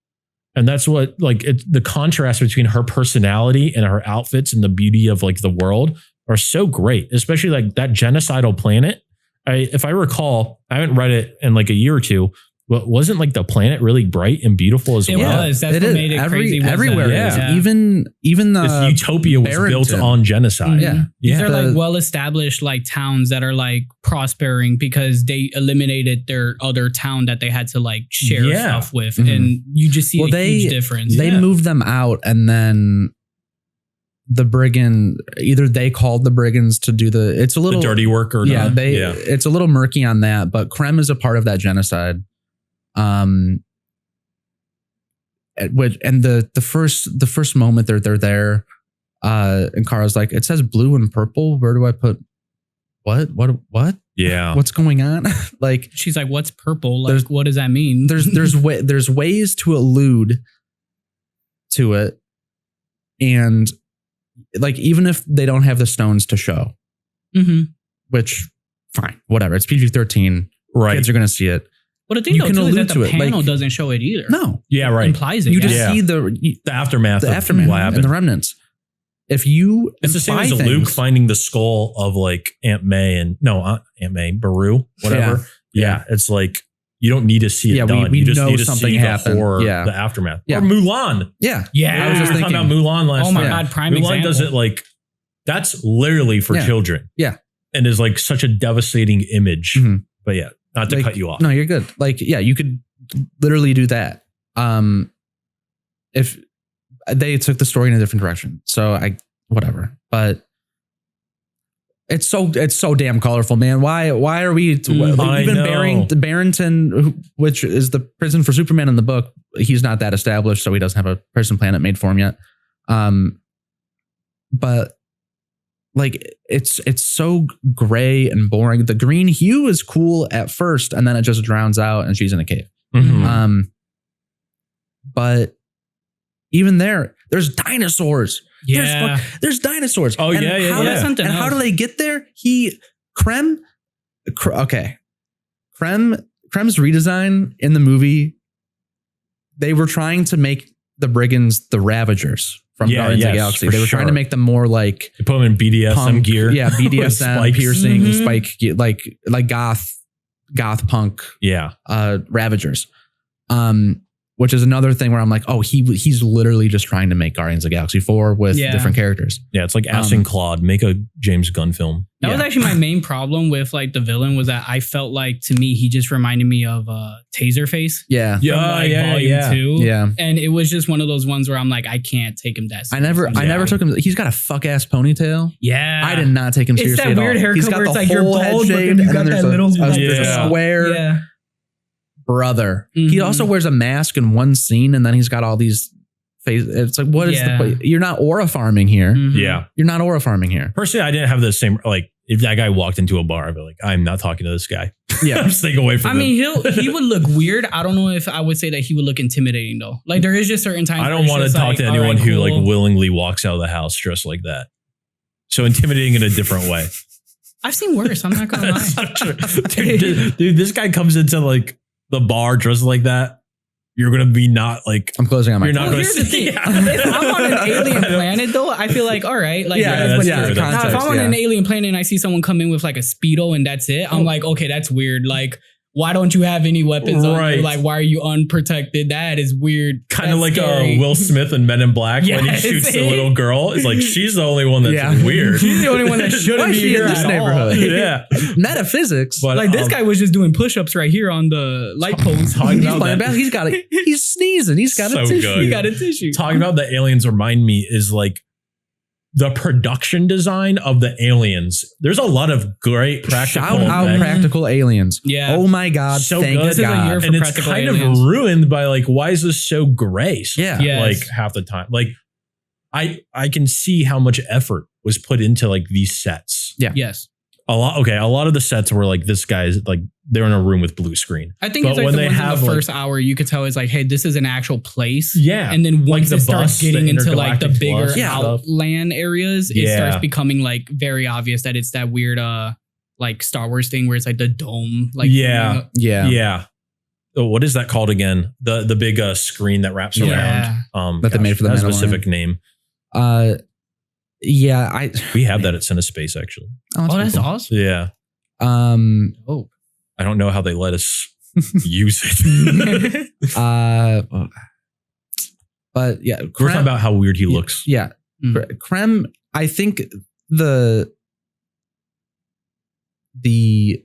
And that's what like the contrast between her personality and her outfits and the beauty of like the world are so great, especially like that genocidal planet. If I recall, I haven't read it in like a year or two, but wasn't like the planet really bright and beautiful as well? It was. That's what made it crazy. Everywhere. Even the this utopia was built on genocide. These are like well-established like towns that are like prospering because they eliminated their other town that they had to like share stuff with, and you just see a huge difference. They moved them out, and then the brigand, either they called the brigands to do it's a little the dirty work or not. It's a little murky on that, but Krem is a part of that genocide. And the first moment they're there, and Kara's like, it says blue and purple. Where do I put what? Yeah. What's going on? Like she's like, what's purple? Like, what does that mean? There's ways to allude to it. And like, even if they don't have the stones to show, which fine, whatever. It's PG-13. Right. Kids are going to see it. But the thing though, too, is that the panel doesn't show it either. No. Yeah, right. Implies it. You just see the aftermath. The aftermath and the remnants. If you it's the same as Luke finding the skull of like Aunt May Beru, whatever. Yeah. It's like you don't need to see it done. We you just know need to something see happened. the horror, the aftermath. Yeah. Or Mulan. Yeah. I was just thinking about Mulan last night. Oh my God, prime Mulan example. does it like that's literally for children. Yeah. And is like such a devastating image. But yeah. Not to cut you off. No, you're good. Like, yeah, you could literally do that. If they took the story in a different direction. So whatever. But it's so damn colorful, man. Why are we even Barrington, which is the prison for Superman in the book, he's not that established, so he doesn't have a prison planet made for him yet. But like it's so gray and boring. The green hue is cool at first, and then it just drowns out, and she's in a cave. Mm-hmm. But even there's dinosaurs. Yeah, there's dinosaurs. Oh, and That's and how do they get there? Krem's redesign in the movie, they were trying to make the Brigands the Ravagers from Guardians of the Galaxy. They were trying to make them more like they put them in BDSM punk, gear. Yeah, BDSM piercing, spike, like goth punk. Yeah, Ravagers. Which is another thing where I'm like, oh, he's literally just trying to make Guardians of the Galaxy 4 with different characters. Yeah, it's like asking Claude, make a James Gunn film. That was actually my main problem with like the villain, was that I felt like, to me, he just reminded me of Taserface. Yeah. Volume 2. Yeah. And it was just one of those ones where I'm like, I can't take him that seriously. I never took him. He's got a fuck ass ponytail. Yeah. I did not take him seriously at all. It's that weird haircut he's got where the it's like you're whole bald, head but shaved, then you got and that there's little a square. Yeah. Brother. Mm-hmm. He also wears a mask in one scene, and then he's got all these face. It's like, what is the point? You're not aura farming here. Mm-hmm. Yeah. You're not aura farming here. Personally, I didn't have the same, like, if that guy walked into a bar, I'd be like, I'm not talking to this guy. Yeah. I'm staying away from him. I mean, he would look weird. I don't know if I would say that he would look intimidating though. Like there is just certain times. I don't want to talk to anyone who like willingly walks out of the house dressed like that. So intimidating in a different way. I've seen worse. I'm not gonna lie. Dude, this guy comes into like the bar dressed like that. You're gonna be not like. I'm closing on my. You're not gonna. Here's the thing. If I'm on an alien planet, though, I feel like, all right, like that's true. if I'm on an alien planet and I see someone come in with like a Speedo and that's it, I'm like, okay, that's weird. Like, why don't you have any weapons on you? Like, why are you unprotected? That is weird. Kind of like Will Smith in Men in Black when he shoots the little girl. It's like she's the only one that's weird. She's the only one that shouldn't be here in this neighborhood. Yeah, metaphysics. But like this guy was just doing push-ups right here on the light post. He's sneezing. He's got a tissue. Good. He got a tissue. Talking about the aliens remind me is like the production design of the aliens. There's a lot of great practical. Shout out practical aliens. Yeah. Oh my God. So thank good. God. And it's kind of ruined by like, why is this so gray? Yeah. Like half the time. Like I can see how much effort was put into like these sets. Yeah. Yes. A lot of the sets were like, this guy's like, they're in a room with blue screen. I think it's like when they have the first hour, you could tell it's like, hey, this is an actual place. Yeah. And then once like it starts getting into like the bigger stuff. outland areas, it starts becoming like very obvious that it's that weird like Star Wars thing where it's like the dome. Like yeah. Oh, what is that called again? The big screen that wraps around. That they made for the that specific name. Yeah, we have that at Cinespace actually. Oh, that's awesome. Yeah. I don't know how they let us use it. But yeah, we're talking about how weird he looks. Yeah. Krem, I think the vibe,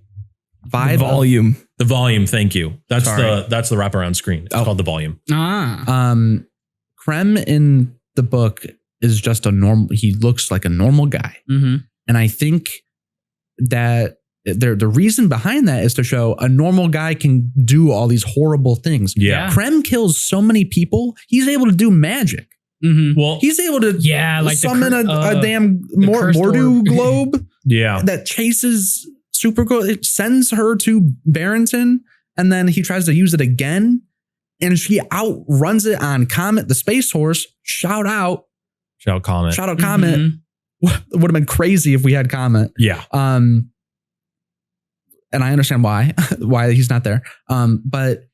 the volume. Thank you. That's the wraparound screen. It's called the volume. Krem in the book is just a normal. He looks like a normal guy, and I think that the reason behind that is to show a normal guy can do all these horrible things. Yeah, Krem kills so many people. He's able to do magic. Well, he's able to like summon a damn Mordu globe. That chases Supergirl. It sends her to Barrington, and then he tries to use it again, and she outruns it on Comet, the space horse. Shout out Comet. Would have been crazy if we had Comet. Yeah. And I understand why he's not there. But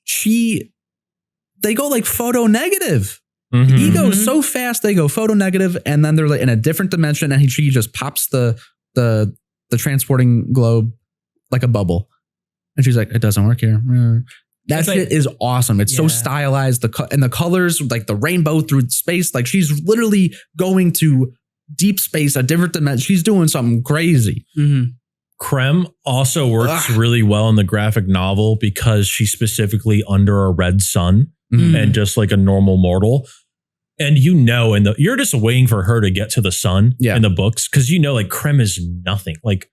they go like photo negative. He goes so fast, they go photo negative, and then they're like in a different dimension, and she just pops the transporting globe like a bubble. And she's like, it doesn't work here. That shit is awesome. It's so stylized. And the colors, like the rainbow through space, like she's literally going to deep space, a different dimension. She's doing something crazy. Krem also works really well in the graphic novel because she's specifically under a red sun and just like a normal mortal. And you're just waiting for her to get to the sun in the books because like Krem is nothing. Like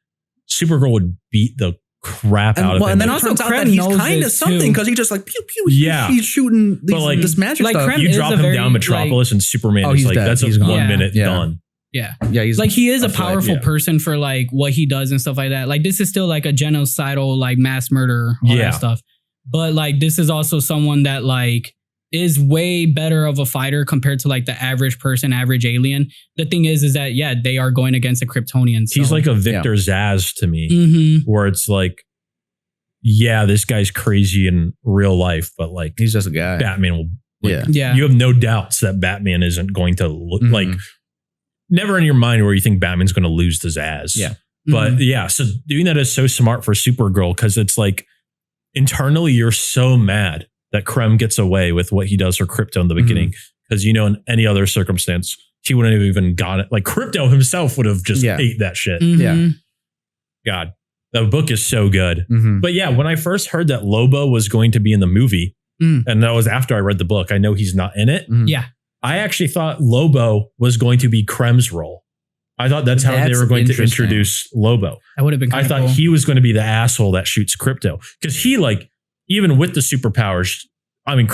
Supergirl would beat the crap out of him. And then also Krem he's kind of something because he just like pew pew. He's shooting this magic stuff. You drop him down Metropolis and Superman is like dead. That's a 1 minute done. Yeah. He's like he is a powerful person for like what he does and stuff like that. Like this is still like a genocidal like mass murder, all that stuff. But like this is also someone that like is way better of a fighter compared to like the average person, average alien. The thing is that they are going against a Kryptonian. So. He's like a Victor Zsasz to me, where it's like, this guy's crazy in real life, but like he's just a guy. Batman will, you have no doubts that Batman isn't going to look like. Never in your mind where you think Batman's going to lose to Zsasz. Yeah. But so doing that is so smart for Supergirl because it's like internally you're so mad that Krem gets away with what he does for Krypto in the beginning. Because in any other circumstance, he wouldn't have even got it. Like Krypto himself would have just ate that shit. Yeah. God, the book is so good. But when I first heard that Lobo was going to be in the movie, and that was after I read the book, I know he's not in it. Yeah. I actually thought Lobo was going to be Krem's role. I thought that's how they were going to introduce Lobo. That would have been. I thought cool. he was going to be the asshole that shoots Krypto because he like even with the superpowers. I mean,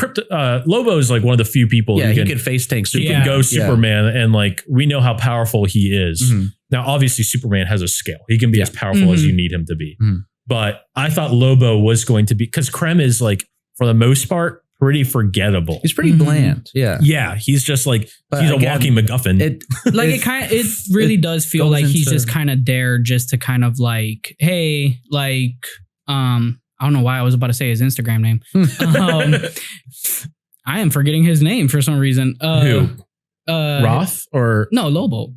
Lobo is like one of the few people. Yeah, he could face tank. He can go Superman, and like we know how powerful he is. Now, obviously, Superman has a scale. He can be as powerful as you need him to be. But I thought Lobo was going to be because Krem is like for the most part. Pretty forgettable. He's pretty bland. Yeah. Yeah. He's just like, he's a walking MacGuffin. It really does feel like he's just kind of there just to kind of like, hey, like, I don't know why I was about to say his Instagram name. I am forgetting his name for some reason. Who? Roth or? No, Lobo.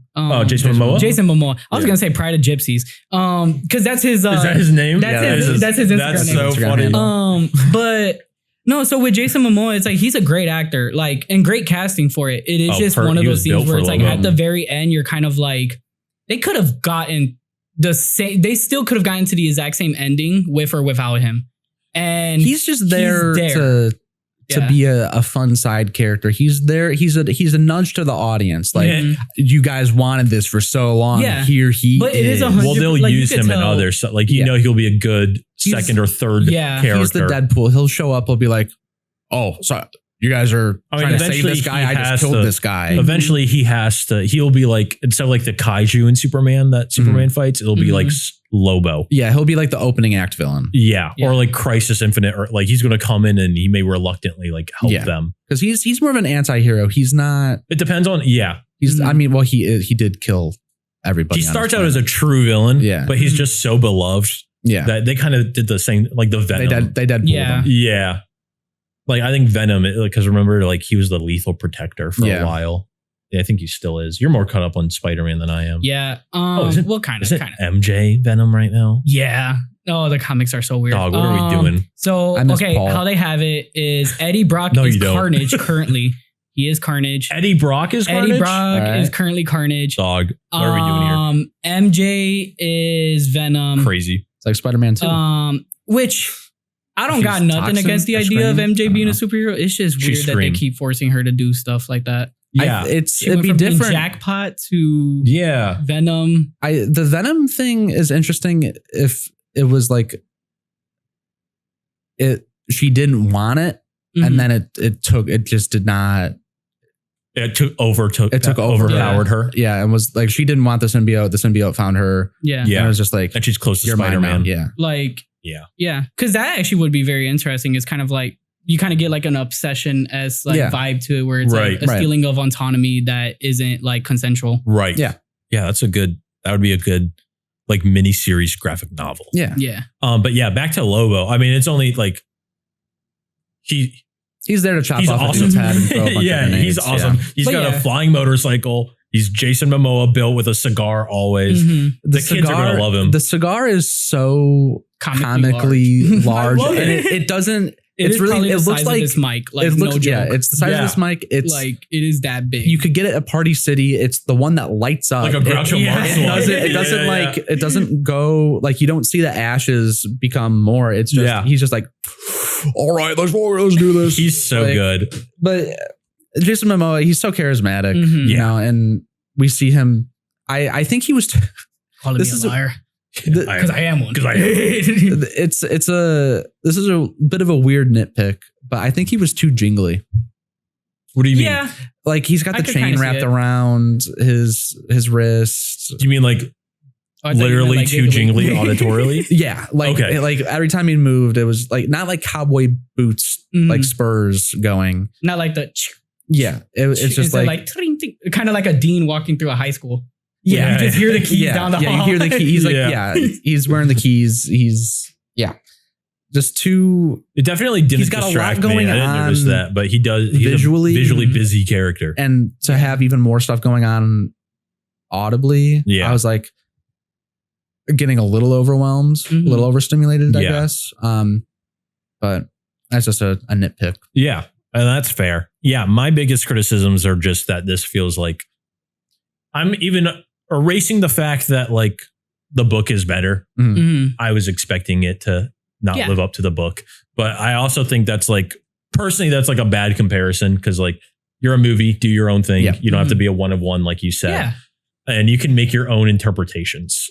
Jason Momoa? Jason Momoa. I was going to say Pride of Gypsies. Because that's his. Is that his name? That's his Instagram name. That's so funny. But no, so with Jason Momoa, it's like he's a great actor, like, and great casting for it. It is just one of those scenes where it's like at the very end, you're kind of like, they could have gotten the same, they still could have gotten to the exact same ending with or without him. And he's just there. To be a fun side character. He's there. He's a nudge to the audience. Like you guys wanted this for so long. Yeah. Here he but is. It is well, they'll use him in other stuff. Like, he'll be a good second or third character. He's the Deadpool. He'll show up. He'll be like, oh, so you guys are trying to save this guy. I just killed this guy. Eventually he'll be like, instead of like the kaiju in Superman that Superman fights, it'll be like Lobo. Yeah, he'll be like the opening act villain. Yeah. Or like Crisis Infinite, or like he's going to come in and he may reluctantly like help them. Because he's more of an anti-hero. He's not. It depends on, He's, I mean, well, he did kill everybody. He starts out as a true villain, but he's just so beloved. Yeah. That they kind of did the same, like the Venom. They Deadpooled him. Yeah. Like I think Venom, because remember, like he was the lethal protector for a while. Yeah, I think he still is. You're more caught up on Spider-Man than I am. Yeah. Well, kind of. MJ Venom right now? Yeah. Oh, the comics are so weird. Dog, what are we doing? So, okay, Paul. How they have it is Eddie Brock is Carnage currently. He is Carnage. Eddie Brock is Carnage? Eddie Brock is currently Carnage. Dog, what are we doing here? MJ is Venom. Crazy. It's like Spider-Man 2. Which... I don't got nothing against the idea of MJ being a superhero. It's just weird that they keep forcing her to do stuff like that. Yeah, it'd be different. Jackpot to Venom. The Venom thing is interesting. If it was like she didn't want it, and then it overpowered her. Yeah, and was like she didn't want the symbiote. The symbiote found her. Yeah, and it was just like, and she's close to Spider-Man. Yeah, like. Yeah. Because that actually would be very interesting. It's kind of like you kind of get like an obsession as like vibe to it where it's like a stealing of autonomy that isn't like consensual. Right. Yeah. Yeah. That would be a good like mini series graphic novel. Yeah. Yeah. But yeah, back to Lobo. I mean, it's only like he's there to chop off a dude's head and throw a bunch of grenades. He's awesome. Yeah. He's got a flying motorcycle. He's Jason Momoa built with a cigar always. The kids are going to love him. The cigar is so comically large. And it It's really. It looks like this mic. Like it looks. No joke. Yeah, it's the size of this mic. It's like it is that big. You could get it at Party City. It's the one that lights up. Like a Groucho Marx one. It doesn't it doesn't go like you don't see the ashes become more. It's just he's just like, all right, let's do this. He's so good. But Jason Momoa, he's so charismatic, you know, and we see him. I think he was calling me a liar. Because I am one. Because I am. This is a bit of a weird nitpick, but I think he was too jingly. What do you mean? Yeah. Like he's got the chain wrapped around his wrist. Do you mean like literally too jingly auditorily? Yeah. Like every time he moved, it was like not like cowboy boots, like spurs going. Not like the. Yeah. It's just like kind of like a dean walking through a high school. Yeah, you just hear the keys down the hall. Yeah, you hear the keys. He's like, he's wearing the keys. He's just too. It definitely didn't he's got distract a lot going me. I didn't notice that, but he does. He's visually busy character, and to have even more stuff going on audibly. Yeah, I was like getting a little overwhelmed, a little overstimulated, I guess. But that's just a nitpick. Yeah, and that's fair. Yeah, my biggest criticisms are just that this feels like I'm even erasing the fact that like the book is better. I was expecting it to not live up to the book, but I also think that's like personally that's like a bad comparison because like you're a movie, do your own thing. You don't have to be a one of one like you said, and you can make your own interpretations.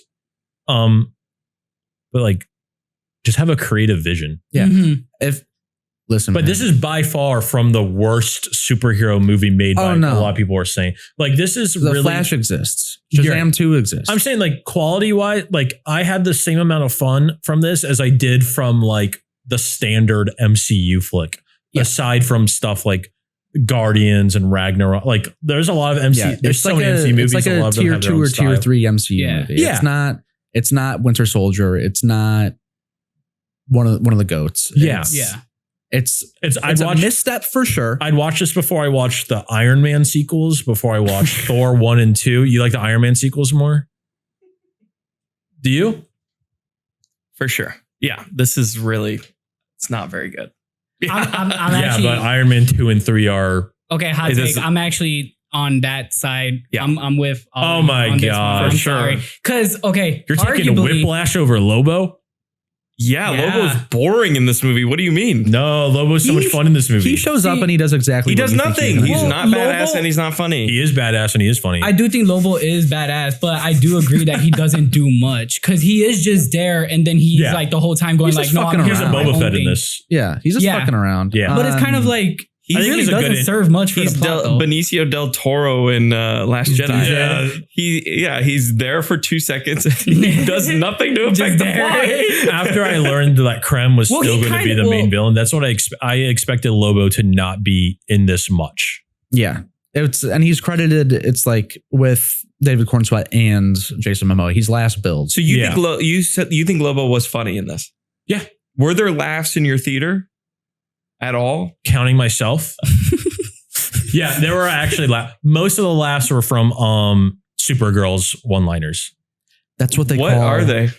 But like just have a creative vision. But this is by far from the worst superhero movie made by a lot of people are saying. Like this is the Flash exists. Shazam 2 exists. I'm saying like quality wise, like I had the same amount of fun from this as I did from like the standard MCU flick. Aside from stuff like Guardians and Ragnarok, like there's a lot of MCU. There's so many MCU movies. It's like a tier 2 or tier 3 MCU movie. It's not Winter Soldier. It's not one of the goats. It's a misstep for sure. I'd watch this before I watched the Iron Man sequels, before I watched Thor 1 and 2. You like the Iron Man sequels more? Do you? For sure. Yeah. This is really, it's not very good. I'm actually, but Iron Man 2 and 3 are. Okay, hot take. I'm actually on that side. Yeah. I'm with. Oh my God. I'm sorry. Because, okay. You're taking Whiplash over Lobo? Yeah, Lobo's boring in this movie. What do you mean? No, Lobo's so much fun in this movie. He shows up and he does exactly what you think nothing. He's not badass and he's not funny. He is badass and he is funny. I do think Lobo is badass, but I do agree that he doesn't do much because he is just there and then he's like the whole time going like, no, I'm here's a Boba Fett in this. Yeah, he's just fucking around. Yeah. But it's kind of like, he really doesn't serve much for the plot, Benicio del Toro in Last Jedi. He's there for 2 seconds. And he does nothing to affect the plot. After I learned that Krem was still going to be the main villain, that's what I expected Lobo to not be in this much. Yeah, and he's credited. It's like with David Cornsweet and Jason Momoa. He's last build. So you think you think Lobo was funny in this? Yeah. Were there laughs in your theater? At all? Counting myself. Yeah, there were actually most of the laughs were from Supergirl's one-liners. That's what they call. What are they?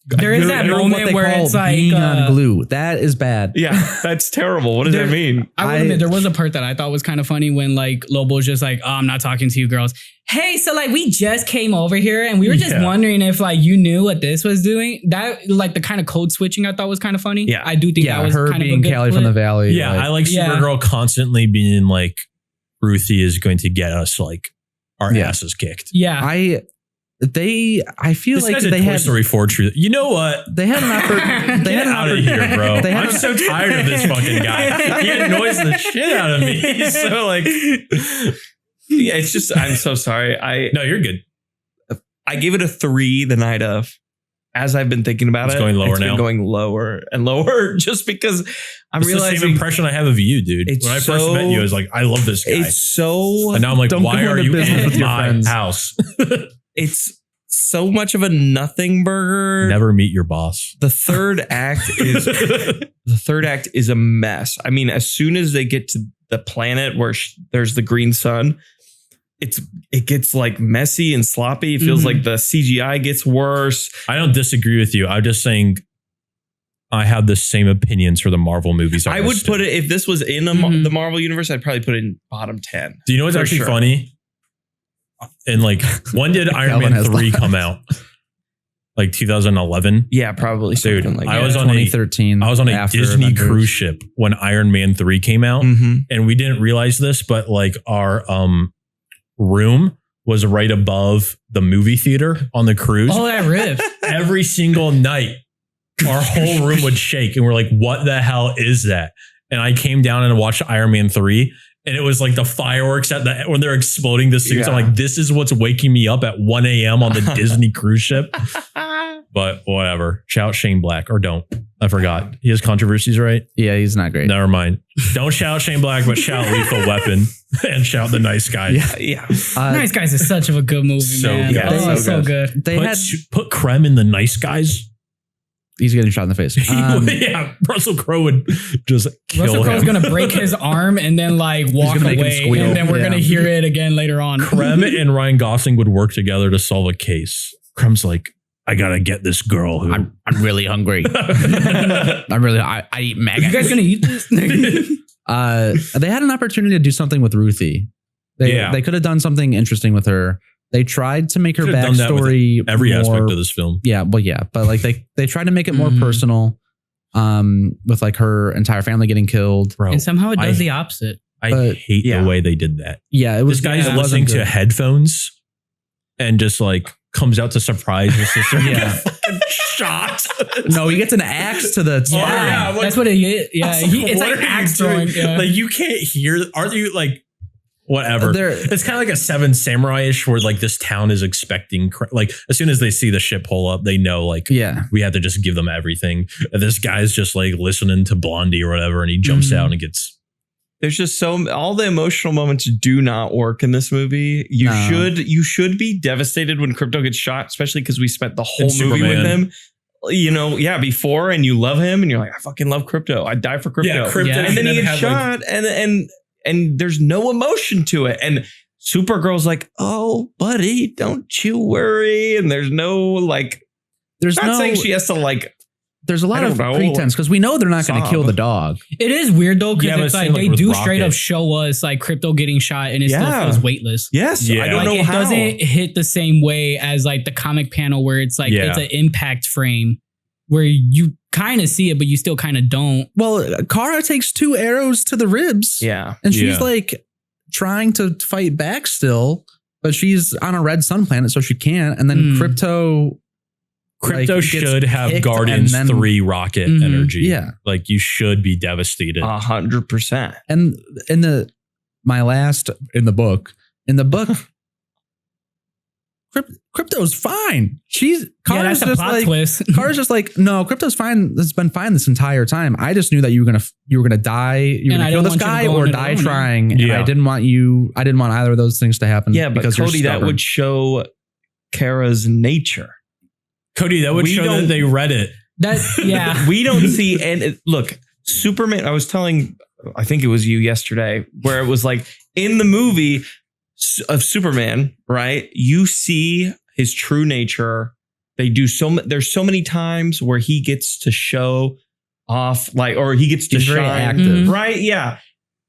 There is that moment where it's like being on glue. That is bad. Yeah, that's terrible. What does that mean? I will admit there was a part that I thought was kind of funny when like Lobo's just like, oh, I'm not talking to you girls. Hey, so like we just came over here and we were just wondering if like you knew what this was doing. That like the kind of code switching I thought was kind of funny. Yeah, I do think that was her kind being of a good Callie flip. from the Valley. Yeah, I like Supergirl constantly being like, Ruthie is going to get us like our asses kicked. Yeah, I feel this like guy's they a Toy had Story 4 truth. You know what? They had an effort. Get out of here, bro. I'm so tired of this fucking guy. He annoys the shit out of me. He's so like, yeah, it's just, I'm so sorry. No, you're good. I gave it a 3 the night of. As I've been thinking about it's going lower now. Been going lower and lower just because I'm realizing the same impression I have of you, dude. When I first met you, I was like, I love this guy. It's so, and now I'm like, why are you in my house? It's so much of a nothing burger. Never meet your boss. The third act is a mess. I mean, as soon as they get to the planet where there's the green sun, it gets like messy and sloppy. It feels like the CGI gets worse. I don't disagree with you. I'm just saying I have the same opinions for the Marvel movies. I would put it, if this was in the Marvel universe, I'd probably put it in bottom 10. Do you know what's actually funny? And like, when did Iron Man 3 come out? Like 2011? Yeah, probably. Dude, like I was on 2013. I was on a Disney Avengers. cruise ship when Iron Man 3 came out. And we didn't realize this, but like our room was right above the movie theater on the cruise. Oh, that rips. Every single night, our whole room would shake. And we're like, what the hell is that? And I came down and watched Iron Man 3. And it was like the fireworks when they're exploding the suits. I'm like, this is what's waking me up at 1 a.m. on the Disney cruise ship. But whatever. Shout Shane Black or don't. I forgot. He has controversies, right? Yeah, he's not great. Never mind. Don't shout Shane Black, but shout Lethal Weapon and shout The Nice Guys. Yeah. Nice Guys is such of a good movie, So man. good. Oh, so good. They Put Krem in The Nice Guys. He's getting shot in the face. Yeah, Russell Crowe would just kill Russell Crowe's him. gonna break his arm and then like walk gonna make him away, squeal. and then we're gonna hear it again later on. Krem and Ryan Gosling would work together to solve a case. Krem's like, I gotta get this girl who I'm really hungry. I eat maggots. You guys gonna eat this? They had an opportunity to do something with Ruthie. They could have done something interesting with her. They tried to make her Could've done that with backstory every more, aspect of this film. Yeah, well, yeah, but like they tried to make it more personal, with like her entire family getting killed. Bro, And somehow it does the opposite. I hate the way they did that. Yeah, it was. This guy's it listening wasn't to good. headphones and just like comes out to surprise his sister. Yeah. Shot. No, he gets an axe to the. Yeah, I'm like, That's what it is. Yeah, it's what like are you axe doing? throwing. Yeah. Like you can't hear. Aren't you like? Whatever. They're- It's kind of like a Seven Samurai-ish where like this town is expecting like as soon as they see the ship pull up, they know like we have to just give them everything. And this guy's just like listening to Blondie or whatever, and he jumps out and gets. There's just all the emotional moments do not work in this movie. You should be devastated when Krypto gets shot, especially because we spent the whole movie with him. You know, before, and you love him, and you're like, I fucking love Krypto. I die for Krypto. Yeah, Krypto. Yeah. And then he gets shot, and there's no emotion to it. And Supergirl's like, oh, buddy, don't you worry. And there's no like, There's not no saying she has to like. There's a lot of know, pretense because we know they're not going to kill the dog. It is weird though, because Yeah, but it's same, like like, they with do Rocket. straight up show us like Krypto getting shot, and it still feels weightless. Yes, Yeah. I don't Like know it how. doesn't hit the same way as like the comic panel where it's like it's an impact frame where you kind of see it, but you still kind of don't. Well, Kara takes 2 arrows to the ribs. Yeah. And she's like trying to fight back still, but she's on a red sun planet, so she can't. And then Krypto Should have picked Guardians and then- 3 rocket energy. Yeah. Like you should be devastated. 100%. And in the book, Krypto's fine. Kara's That's a just plot like, twist. Kara's just like, no, Krypto's fine. It's been fine this entire time. I just knew that you were gonna die. You were And gonna I kill didn't this want you to guy go or on it die alone. trying. And I didn't want either of those things to happen. Yeah, but because you're Cody, that stubborn. would show Kara's nature. Cody, that would We show don't- that they read it. We don't see. And look, Superman, I was telling, I think it was you yesterday, where it was like in the movie of Superman, right? You see his true nature. They do there's so many times where he gets to show off, like, or he gets to He's very shine, active. right? Yeah.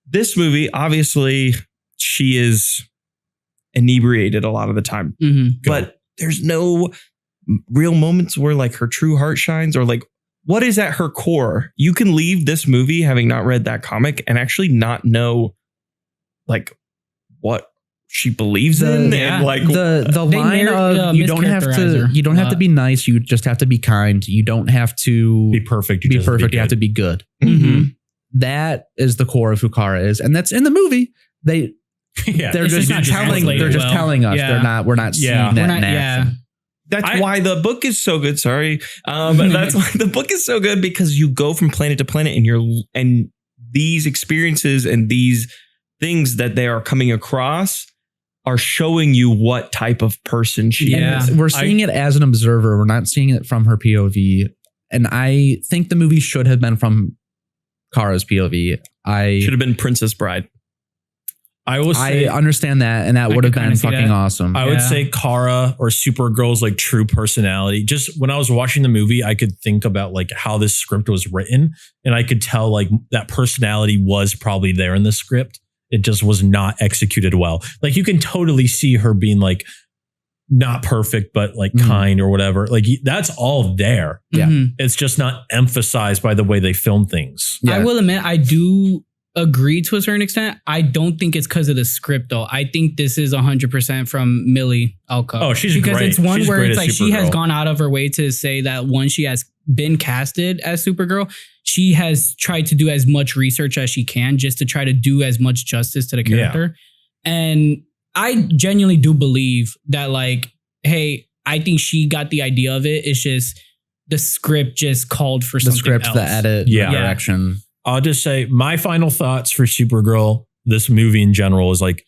This movie, obviously, she is inebriated a lot of the time, but there's no real moments where like her true heart shines, or like what is at her core. You can leave this movie having not read that comic and actually not know like what she believes in, and like the line of you don't have to be nice, you just have to be kind, you don't have to Be perfect. you have to be good. That is the core of who Kara is, and that's in the movie. They're It's just telling us. We're not seeing that in action. That's why the book is so good. Sorry. That's why the book is so good, because you go from planet to planet and these experiences and these things that they are coming across are showing you what type of person she is. We're seeing it as an observer. We're not seeing it from her POV. And I think the movie should have been from Kara's POV. Should have been Princess Bride. I understand that, and that would have been fucking awesome. I would say Kara or Supergirl's like true personality. Just when I was watching the movie, I could think about like how this script was written, and I could tell like that personality was probably there in the script. It just was not executed well. Like you can totally see her being like not perfect, but like kind or whatever. Like that's all there. Yeah, it's just not emphasized by the way they film things. Yeah. I will admit, I do agree to a certain extent. I don't think it's because of the script though. I think this is 100% from Millie Alcock. Oh, she's because great. It's one she's where it's like Supergirl. she has gone out of her way to say that once she has been casted as Supergirl, she has tried to do as much research as she can just to try to do as much justice to the character. Yeah. And I genuinely do believe that like, hey, I think she got the idea of it. It's just the script just called for something else. The edit, the direction. I'll just say my final thoughts for Supergirl, this movie in general, is like,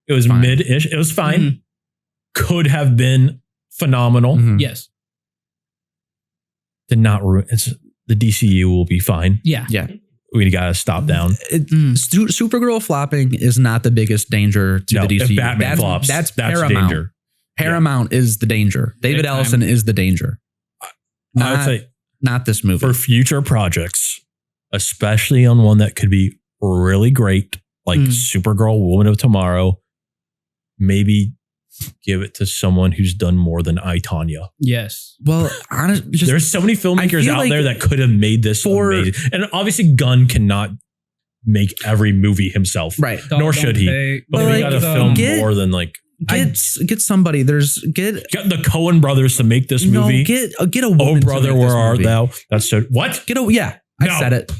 it was mid-ish. It was fine. Mm-hmm. Could have been phenomenal. Mm-hmm. Yes. Did not ruin it. The DCU will be fine. Yeah. Yeah. We got to stop down. Supergirl flopping is not the biggest danger to the DCU. If Batman flops, that's Paramount. Danger. Paramount is the danger. David Ellison is the danger. I would say not this movie. For future projects, especially on one that could be really great, like Supergirl, Woman of Tomorrow, maybe give it to someone who's done more than I, Tonya. Yes. Well, honestly, there's so many filmmakers out there that could have made this amazing. And obviously Gunn cannot make every movie himself. Nor don't should he. But we got to film more than like... Get somebody. Get the Coen brothers to make this movie. Get a woman. Oh brother, where art thou? That's so. What? I said it.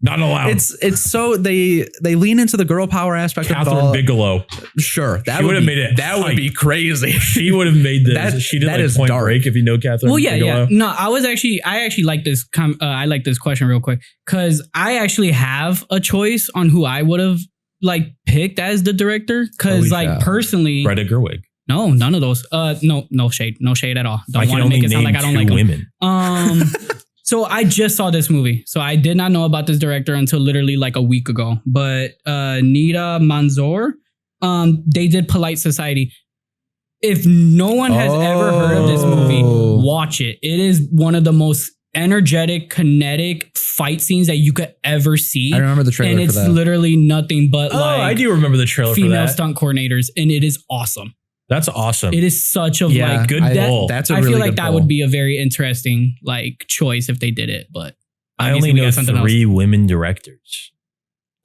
Not allowed. It's so they lean into the girl power aspect. Catherine Bigelow. Sure, that would have made it. That would be crazy. She would have made this. She did like Point Break. If you know Catherine. Well, yeah, Bigelow. No, I actually like this. I like this question real quick because I actually have a choice on who I would have like picked as the director because personally Greta Gerwig. No, none of those. No shade at all. Don't want to make it sound like I don't like women. So I just saw this movie, so I did not know about this director until literally like a week ago. But Nida Manzoor, they did Polite Society. If no one has ever heard of this movie, watch it. It is one of the most energetic, kinetic fight scenes that you could ever see. I remember the trailer and it's for that. Literally nothing but like I do remember the trailer for that. Female stunt coordinators, and it is awesome. That's awesome. It is such a good pull. That's a I really feel like good that pull. would be a very interesting like choice if they did it. But I only know 3 women directors.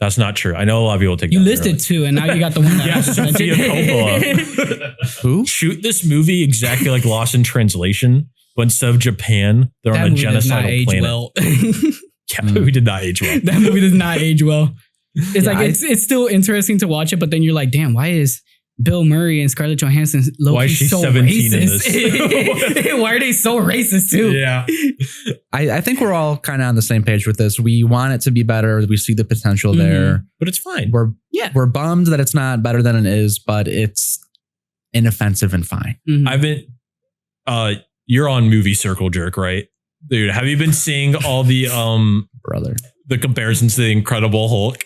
That's not true. I know a lot of people take. You listed 2, and now you got the one. That Sofia Coppola. Who? Shoot this movie exactly like Lost in Translation, but instead of Japan, they're on a genocidal planet. Well. Yeah, that movie did not age well. That movie does not age well. It's it's still interesting to watch it, but then you're like, damn, why is Bill Murray and Scarlett Johansson why is she so 17 racist? in this? Why are they so racist too? Yeah. I think we're all kind of on the same page with this. We want it to be better. We see the potential there. But it's fine. We're bummed that it's not better than it is, but it's inoffensive and fine. Mm-hmm. I've been you're on Movie Circle Jerk, right? Dude, have you been seeing all the brother the comparisons to the Incredible Hulk?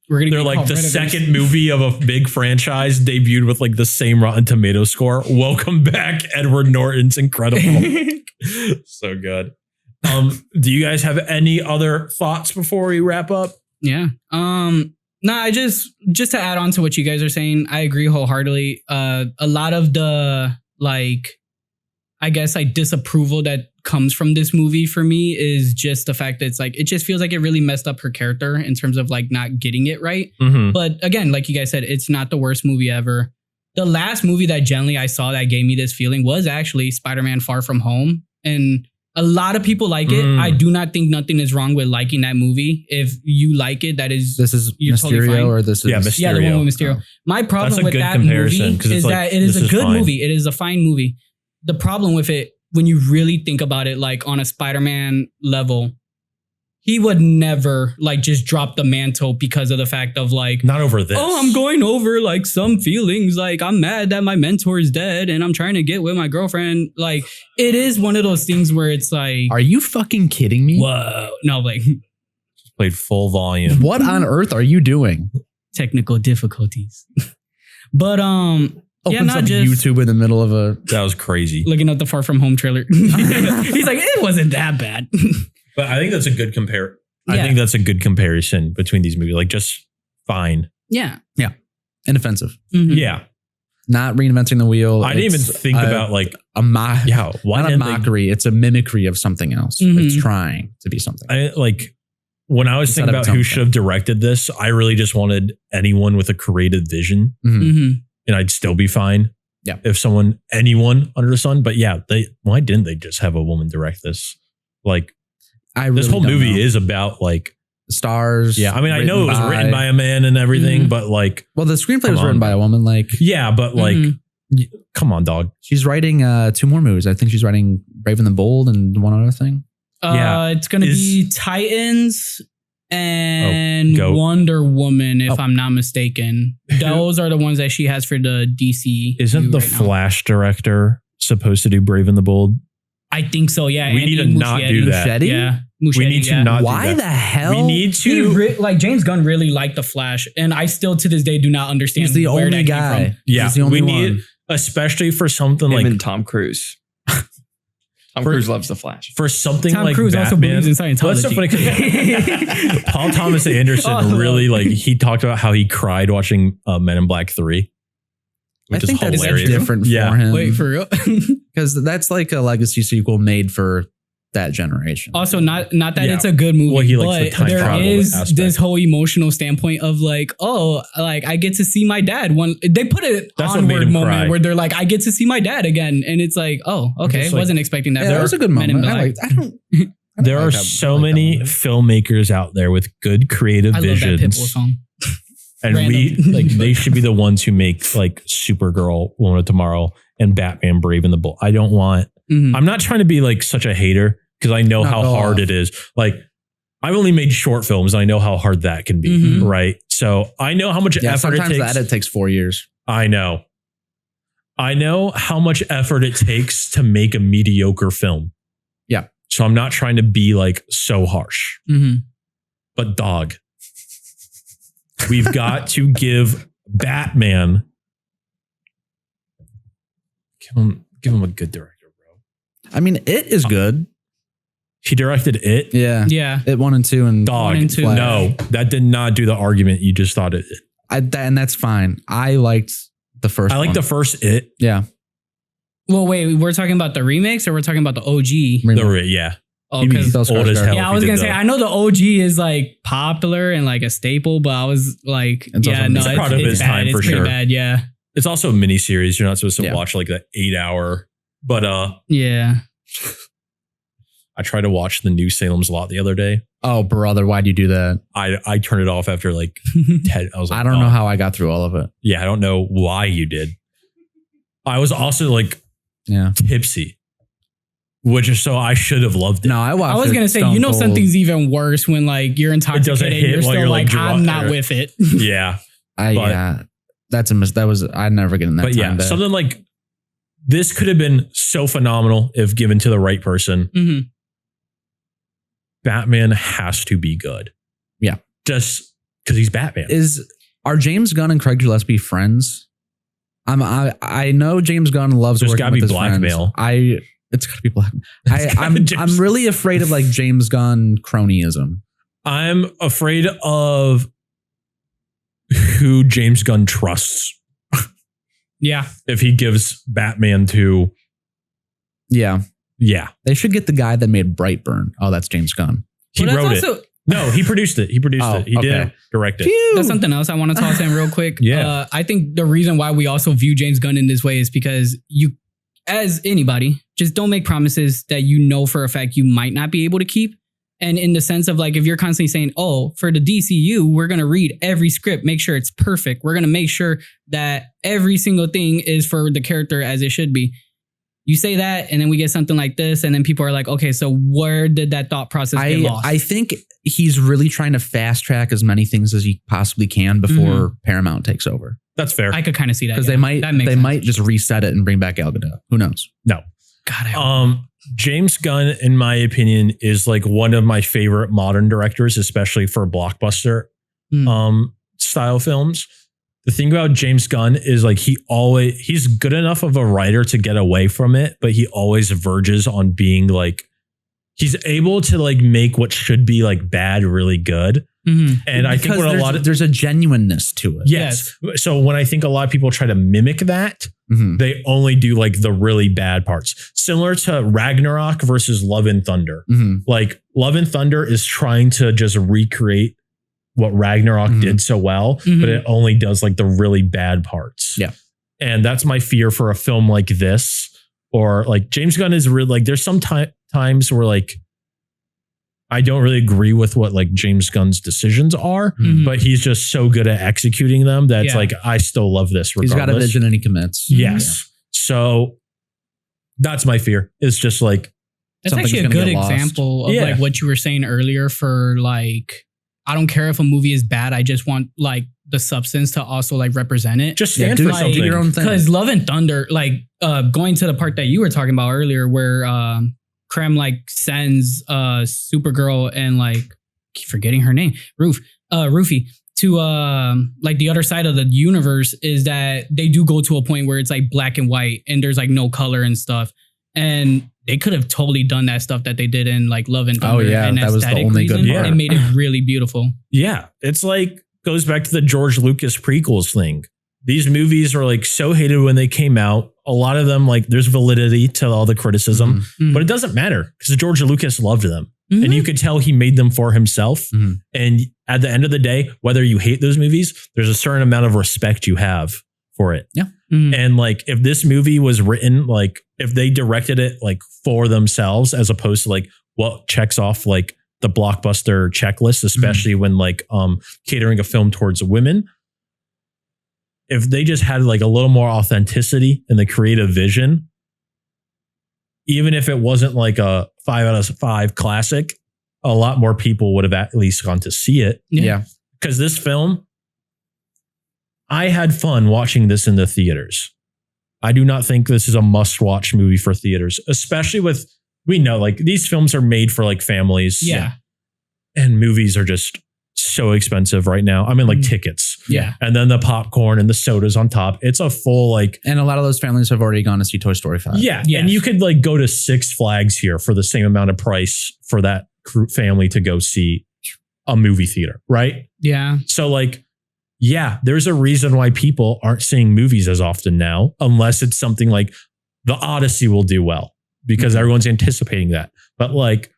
They're like the second movie of a big franchise debuted with like the same Rotten Tomato score. Welcome back, Edward Norton's Incredible Hulk. So good. Do you guys have any other thoughts before we wrap up? Yeah. No, I just to add on to what you guys are saying, I agree wholeheartedly. A lot of the disapproval that comes from this movie for me is just the fact that it's like, it just feels like it really messed up her character in terms of like not getting it right. Mm-hmm. But again, like you guys said, it's not the worst movie ever. The last movie that generally I saw that gave me this feeling was actually Spider-Man Far From Home. And a lot of people like it. I do not think nothing is wrong with liking that movie. If you like it, this is Mysterio totally fine. Or this is Mysterio. Yeah, the one with Mysterio. My problem with that movie is that it is a good movie. It is a fine movie. The problem with it, when you really think about it, like on a Spider-Man level, he would never like just drop the mantle because of the fact of like, not over this. Oh, I'm going over like some feelings. Like I'm mad that my mentor is dead and I'm trying to get with my girlfriend. Like it is one of those things where it's like, are you fucking kidding me? Whoa. No, like played full volume. What on earth are you doing? Technical difficulties. But Opens up just YouTube in the middle of a. That was crazy. looking at the Far From Home trailer. He's like, it wasn't that bad. But I think that's a good compare. I Yeah. think that's a good comparison between these movies. Like just fine. Yeah. Inoffensive. Mhm. Yeah. Not reinventing the wheel. I didn't even It's think about like, a mock. yeah, why Not a didn't they mockery. It's a mimicry of something else. Mhm. It's trying to be something. I like when I was Instead thinking of about its who own should have directed this, I really just wanted anyone with a creative vision, Mhm. Mhm. and I'd still be fine. Yeah. If anyone under the sun, but yeah, why didn't they just have a woman direct this? Like I this really whole don't movie know. is about like, Stars. yeah. I mean, I know it was written by a man and everything, Mhm. but like, Well, the screenplay Come was written on. by a woman. Like yeah, but like, Mhm. come on, dog. she's writing 2 more movies. I think she's writing Brave and the Bold and one other thing. Yeah. It's going to be Titans and Goat. Wonder Woman, if Oh. I'm not mistaken. Those are the ones that she has for the DC. Isn't the right now. Flash director supposed to do Brave and the Bold? I think so, yeah. We Andy need to not do Muschietti. that. Muschietti? Yeah. We Muschietti, need to yeah. not. Why do the that. hell? We need He to. like James Gunn really liked the Flash, and I still to this day do not understand. He's the where only that came guy. from. Yeah, He's the only we need, one. especially for something Him like and Tom Cruise. Tom For- Cruise loves the Flash. for something Tom like Cruise also Batman. believes in Scientology. Well, that's so funny 'cause Paul Thomas Anderson Oh. really like he talked about how he cried watching Men in Black 3, which I think is that's hilarious. different Yeah. for him. Wait, for real? Because that's like a legacy sequel made for that generation. Also, not that Yeah. it's a good movie, Well, he likes the but time there travel is aspect. this whole emotional standpoint of like, oh, like I get to see my dad. One, they put it That's what made onward him moment cry. where they're like, I get to see my dad again, and it's like, oh, okay, just like- wasn't expecting that. Yeah, that was a good Men in moment. Black. I don't. There are like that- so like that many movie. filmmakers out there with good creative I love that visions. Pitbull song. And we Random. like they should be the ones who make like Supergirl, Woman of Tomorrow, and Batman Brave and the Bold. I don't want. Mhm. I'm not trying to be like such a hater because I know Not how at all. hard it is. Like I've only made short films. And I know how hard that can be. Mhm. Right. So I know how much Yeah, effort it sometimes the takes. edit takes 4 years. I know how much effort it takes to make a mediocre film. Yeah. So I'm not trying to be like so harsh. Mhm. But dog, we've got to give Batman give him a good director, bro. I mean, it is good. He directed it. Yeah. Yeah. It 1 and 2 and Dog, 1 and 2. Flash. no, that did not do the argument you just thought it did. and that's fine. I liked the first. I like one. the first it. Yeah. Well, wait, we're talking about the remakes or we're talking about the OG? Yeah. Oh, He'd be 'cause- old as hell. yeah, I if was he gonna did say that. I know the OG is like popular and like a staple, but I was like, It's yeah, also- no, it's it's, a product of it's his bad. time It's for pretty sure. bad. Yeah, It's also a miniseries. You're not supposed to Yeah. watch like the 8-hour. But yeah. I tried to watch the new Salem's Lot the other day. Oh, brother, why'd you do that? I turned it off after like 10. I was like, I don't know oh. how I got through all of it. Yeah, I don't know why you did. I was also like Yeah. tipsy, which is so I should have loved it. No, I watched. I was it gonna say, Stone you know, Cold. something's even worse when like you're intoxicated. hit You're while still you're, like, like, I'm drunk not or- with it. Yeah, but- Yeah. That's a that was. I'd never get in that but time. yeah, bed. something like this could have been so phenomenal if given to the right person. Mhm. Batman has to be good. Yeah. Just because he's Batman. Are James Gunn and Craig Gillespie friends? I know James Gunn loves There's working gotta with be his blackmail. friends. It's gotta be black. I'm James- really afraid of like James Gunn cronyism. I'm afraid of who James Gunn trusts Yeah. if he gives Batman to. Yeah, Yeah, they should get the guy that made Brightburn. Oh, that's James Gunn. he Well, that's wrote it. also- No, he produced it. He produced Oh, it. He okay. didn't direct it. Phew. That's something else I want to toss in real quick. Yeah. I think the reason why we also view James Gunn in this way is because you, as anybody, just don't make promises that you know for a fact you might not be able to keep. And in the sense of like, if you're constantly saying, oh, for the DCU, we're going to read every script, make sure it's perfect. We're going to make sure that every single thing is for the character as it should be. You say that, and then we get something like this, and then people are like, okay, so where did that thought process get lost? I think he's really trying to fast track as many things as he possibly can before Paramount takes over. That's fair. I could kind of see that. Because yeah. they That makes they sense. might just reset it and bring back Gal Gadot. Who knows? No. God, I hope. James Gunn, in my opinion, is like one of my favorite modern directors, especially for blockbuster style films. The thing about James Gunn is like he's good enough of a writer to get away from it, but he always verges on being like, he's able to like make what should be like bad really good. And I think there's a genuineness to it. Yes. So when I think a lot of people try to mimic that, they only do like the really bad parts. Similar to Ragnarok versus Love and Thunder. Like Love and Thunder is trying to just recreate what Ragnarok did so well, but it only does like the really bad parts. Yeah. And that's my fear for a film like this, or like James Gunn is really like, there's some times where like, I don't really agree with what like James Gunn's decisions are, but he's just so good at executing them that's like, I still love this regardless. He's got a vision and he commits. Yes. Yeah. So that's my fear. It's just like, that's actually a good example of like what you were saying earlier for like, I don't care if a movie is bad. I just want like the substance to also like represent it. Just stand for something. Do your own thing. Because Love and Thunder, like going to the part that you were talking about earlier where Krem like sends Supergirl and like keep forgetting her name, Rufy to like the other side of the universe, is that they do go to a point where it's like black and white and there's like no color and stuff. And they could have totally done that stuff that they did in like Love and Thunder. Oh yeah, and that was the only good part. It made it really beautiful. Yeah, it's like goes back to the George Lucas prequels thing. These movies are like so hated when they came out. A lot of them, like there's validity to all the criticism, but it doesn't matter because George Lucas loved them. And you could tell he made them for himself. And at the end of the day, whether you hate those movies, there's a certain amount of respect you have for it. Yeah. And like if this movie was written, like if they directed it like for themselves, as opposed to like what checks off like the blockbuster checklist, especially when like catering a film towards women. If they just had like a little more authenticity in the creative vision, even if it wasn't like a 5 out of 5 classic, a lot more people would have at least gone to see it. Yeah. Because this film, I had fun watching this in the theaters. I do not think this is a must-watch movie for theaters, especially with, we know like these films are made for like families. Yeah. And movies are just so expensive right now. I mean, like tickets. Yeah. And then the popcorn and the sodas on top. It's a full like. And a lot of those families have already gone to see Toy Story 5. Yeah. Yes. And you could like go to Six Flags here for the same amount of price for that family to go see a movie theater. Right. Yeah. So like, yeah, there's a reason why people aren't seeing movies as often now, unless it's something like The Odyssey will do well because everyone's anticipating that. But like,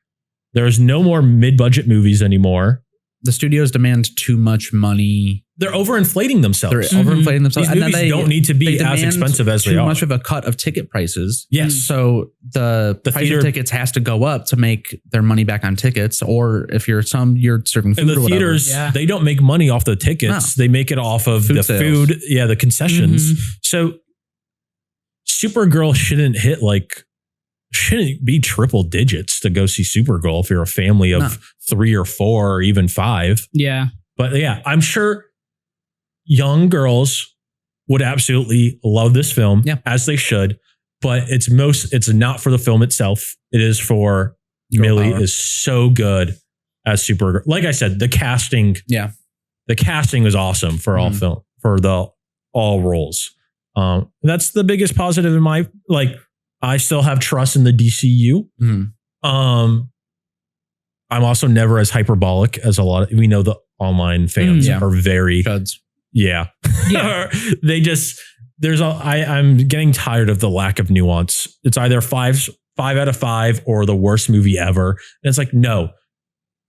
there's no more mid-budget movies anymore. The studios demand too much money. They're overinflating themselves. They're overinflating themselves. These movies don't need to be as expensive as they are. Too much of a cut of ticket prices. Yes. So the price of tickets has to go up to make their money back on tickets. Or if you're serving food and the or theaters, whatever. they don't make money off the tickets. No. They make it off of Food the sales. food. Yeah, the concessions. So Supergirl shouldn't be triple digits to go see Supergirl if you're a family of 3 or 4 or even 5. Yeah. But yeah, I'm sure young girls would absolutely love this film, as they should. But it's not for the film itself. It is for Millie is so good as Supergirl. Like I said, the casting. Yeah. The casting was awesome for all film, for all roles. That's the biggest positive in my, like, I still have trust in the DCU. I'm also never as hyperbolic as a lot of, we know the online fans are very, they just, I'm getting tired of the lack of nuance. It's either 5 out of 5 or the worst movie ever. And it's like, no,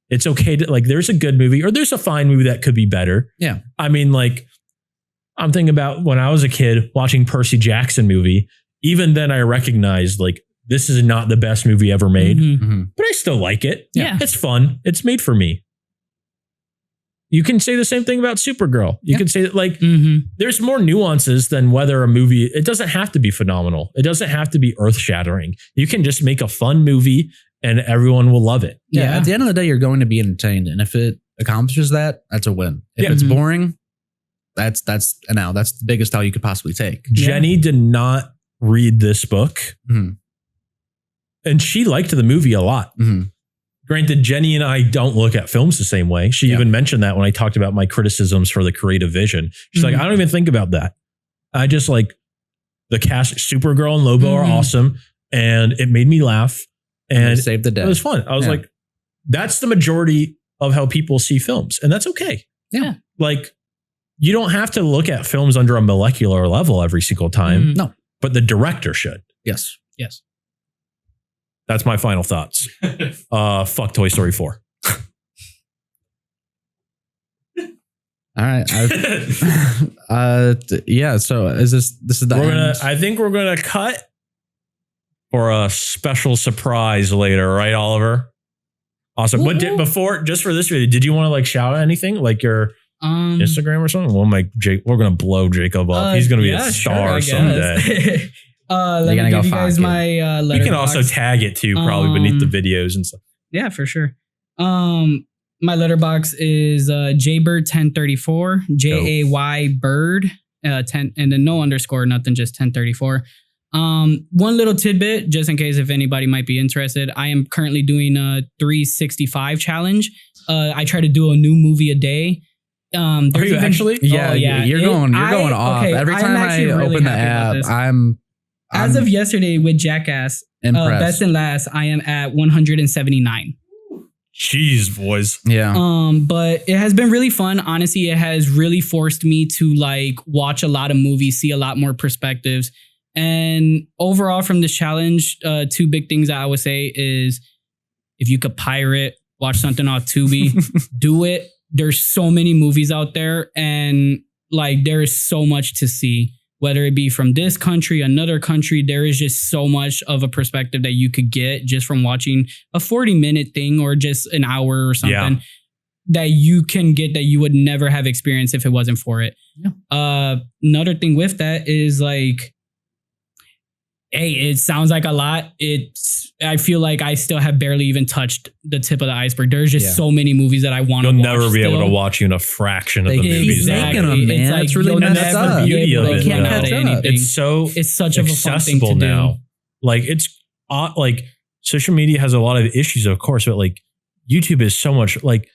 it's okay to like, there's a good movie or there's a fine movie that could be better. Yeah. I mean, like, I'm thinking about when I was a kid watching Percy Jackson movie. Even then I recognized like, this is not the best movie ever made, but I still like it. Yeah. It's fun. It's made for me. You can say the same thing about Supergirl. You can say that like, there's more nuances than whether a movie, it doesn't have to be phenomenal. It doesn't have to be earth shattering. You can just make a fun movie and everyone will love it. Yeah. At the end of the day, you're going to be entertained. And if it accomplishes that, that's a win. If it's boring, that's an L. That's the biggest L you could possibly take. Jenny did not read this book. And she liked the movie a lot. Mm-hmm. Granted, Jenny and I don't look at films the same way. She even mentioned that when I talked about my criticisms for the creative vision. She's like, I don't even think about that. I just like the cast. Supergirl and Lobo are awesome. And it made me laugh. And saved the day. It was fun. I was like, that's the majority of how people see films. And that's okay. Yeah. Like, you don't have to look at films under a molecular level every single time. No. But the director should. Yes. Yes. That's my final thoughts. Fuck Toy Story 4. All right. Yeah. So is this is the end? I think we're gonna cut for a special surprise later, right, Oliver? Awesome. But just for this video, did you want to like shout out anything like your Instagram or something? We're gonna blow Jacob up. He's gonna be a star someday. Let me give you guys my letterbox. You can also tag it too, probably beneath the videos and stuff. Yeah, for sure. My letterbox is jaybird1034, Jay Bird 10, and then no underscore, nothing, just 1034. One little tidbit, just in case if anybody might be interested, I am currently doing a 365 challenge. I try to do a new movie a day. Are you actually? Yeah, you're going off. Okay, every time I open the app, I'm as of yesterday with Jackass, best and last, I am at 179. Jeez, boys. Yeah. But it has been really fun. Honestly, it has really forced me to like watch a lot of movies, see a lot more perspectives. And overall from this challenge, two big things that I would say is if you could pirate, watch something off Tubi, do it. There's so many movies out there and like there is so much to see. Whether it be from this country, another country, there is just so much of a perspective that you could get just from watching a 40-minute thing or just an hour or something that you can get that you would never have experienced if it wasn't for it. Yeah. Another thing with that is like, hey, it sounds like a lot. I feel like I still have barely even touched the tip of the iceberg. There's just so many movies that I want to watch. You'll never be able to watch even a fraction of the movies. Exactly. Them, man. It's like, it's really messed up. The beauty of it. Can't catch up. It's such a fun thing to now. do. Like it's like social media has a lot of issues, of course, but like YouTube is so much like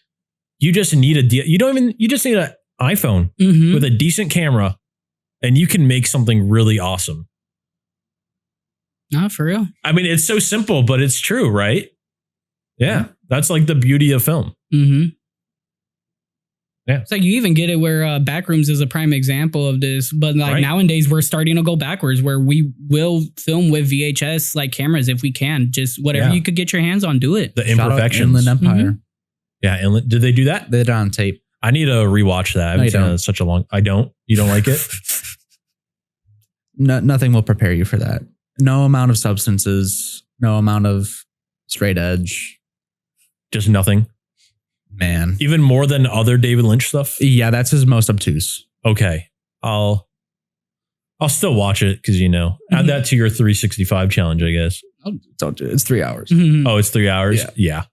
you just need you just need an iPhone with a decent camera and you can make something really awesome. No, for real. I mean, it's so simple, but it's true, right? Yeah. That's like the beauty of film. Mm-hmm. Yeah. It's like you even get it where Backrooms is a prime example of this. But like nowadays, we're starting to go backwards where we will film with VHS like cameras if we can. Just whatever you could get your hands on, do it. The imperfections. Inland Empire. Yeah. Inland. Did they do that? They did it on tape. I need to rewatch that. I haven't seen it in such a long. I don't. You don't like it? No, nothing will prepare you for that. No amount of substances, no amount of straight edge. Just nothing. Man. Even more than other David Lynch stuff? Yeah, that's his most obtuse. Okay. I'll still watch it because, add that to your 365 challenge, I guess. Oh, don't do it. It's 3 hours. Oh, it's 3 hours? Yeah.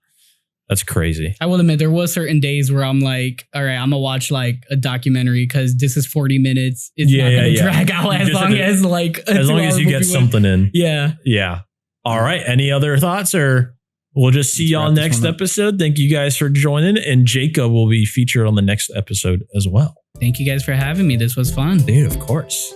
That's crazy. I will admit there was certain days where I'm like, all right, I'm gonna watch like a documentary because this is 40 minutes. It's not gonna drag out as long as like as long as you get something in. Yeah. Yeah. All right. Any other thoughts or we'll just see y'all next episode. Thank you guys for joining and Jacob will be featured on the next episode as well. Thank you guys for having me. This was fun. Dude, of course.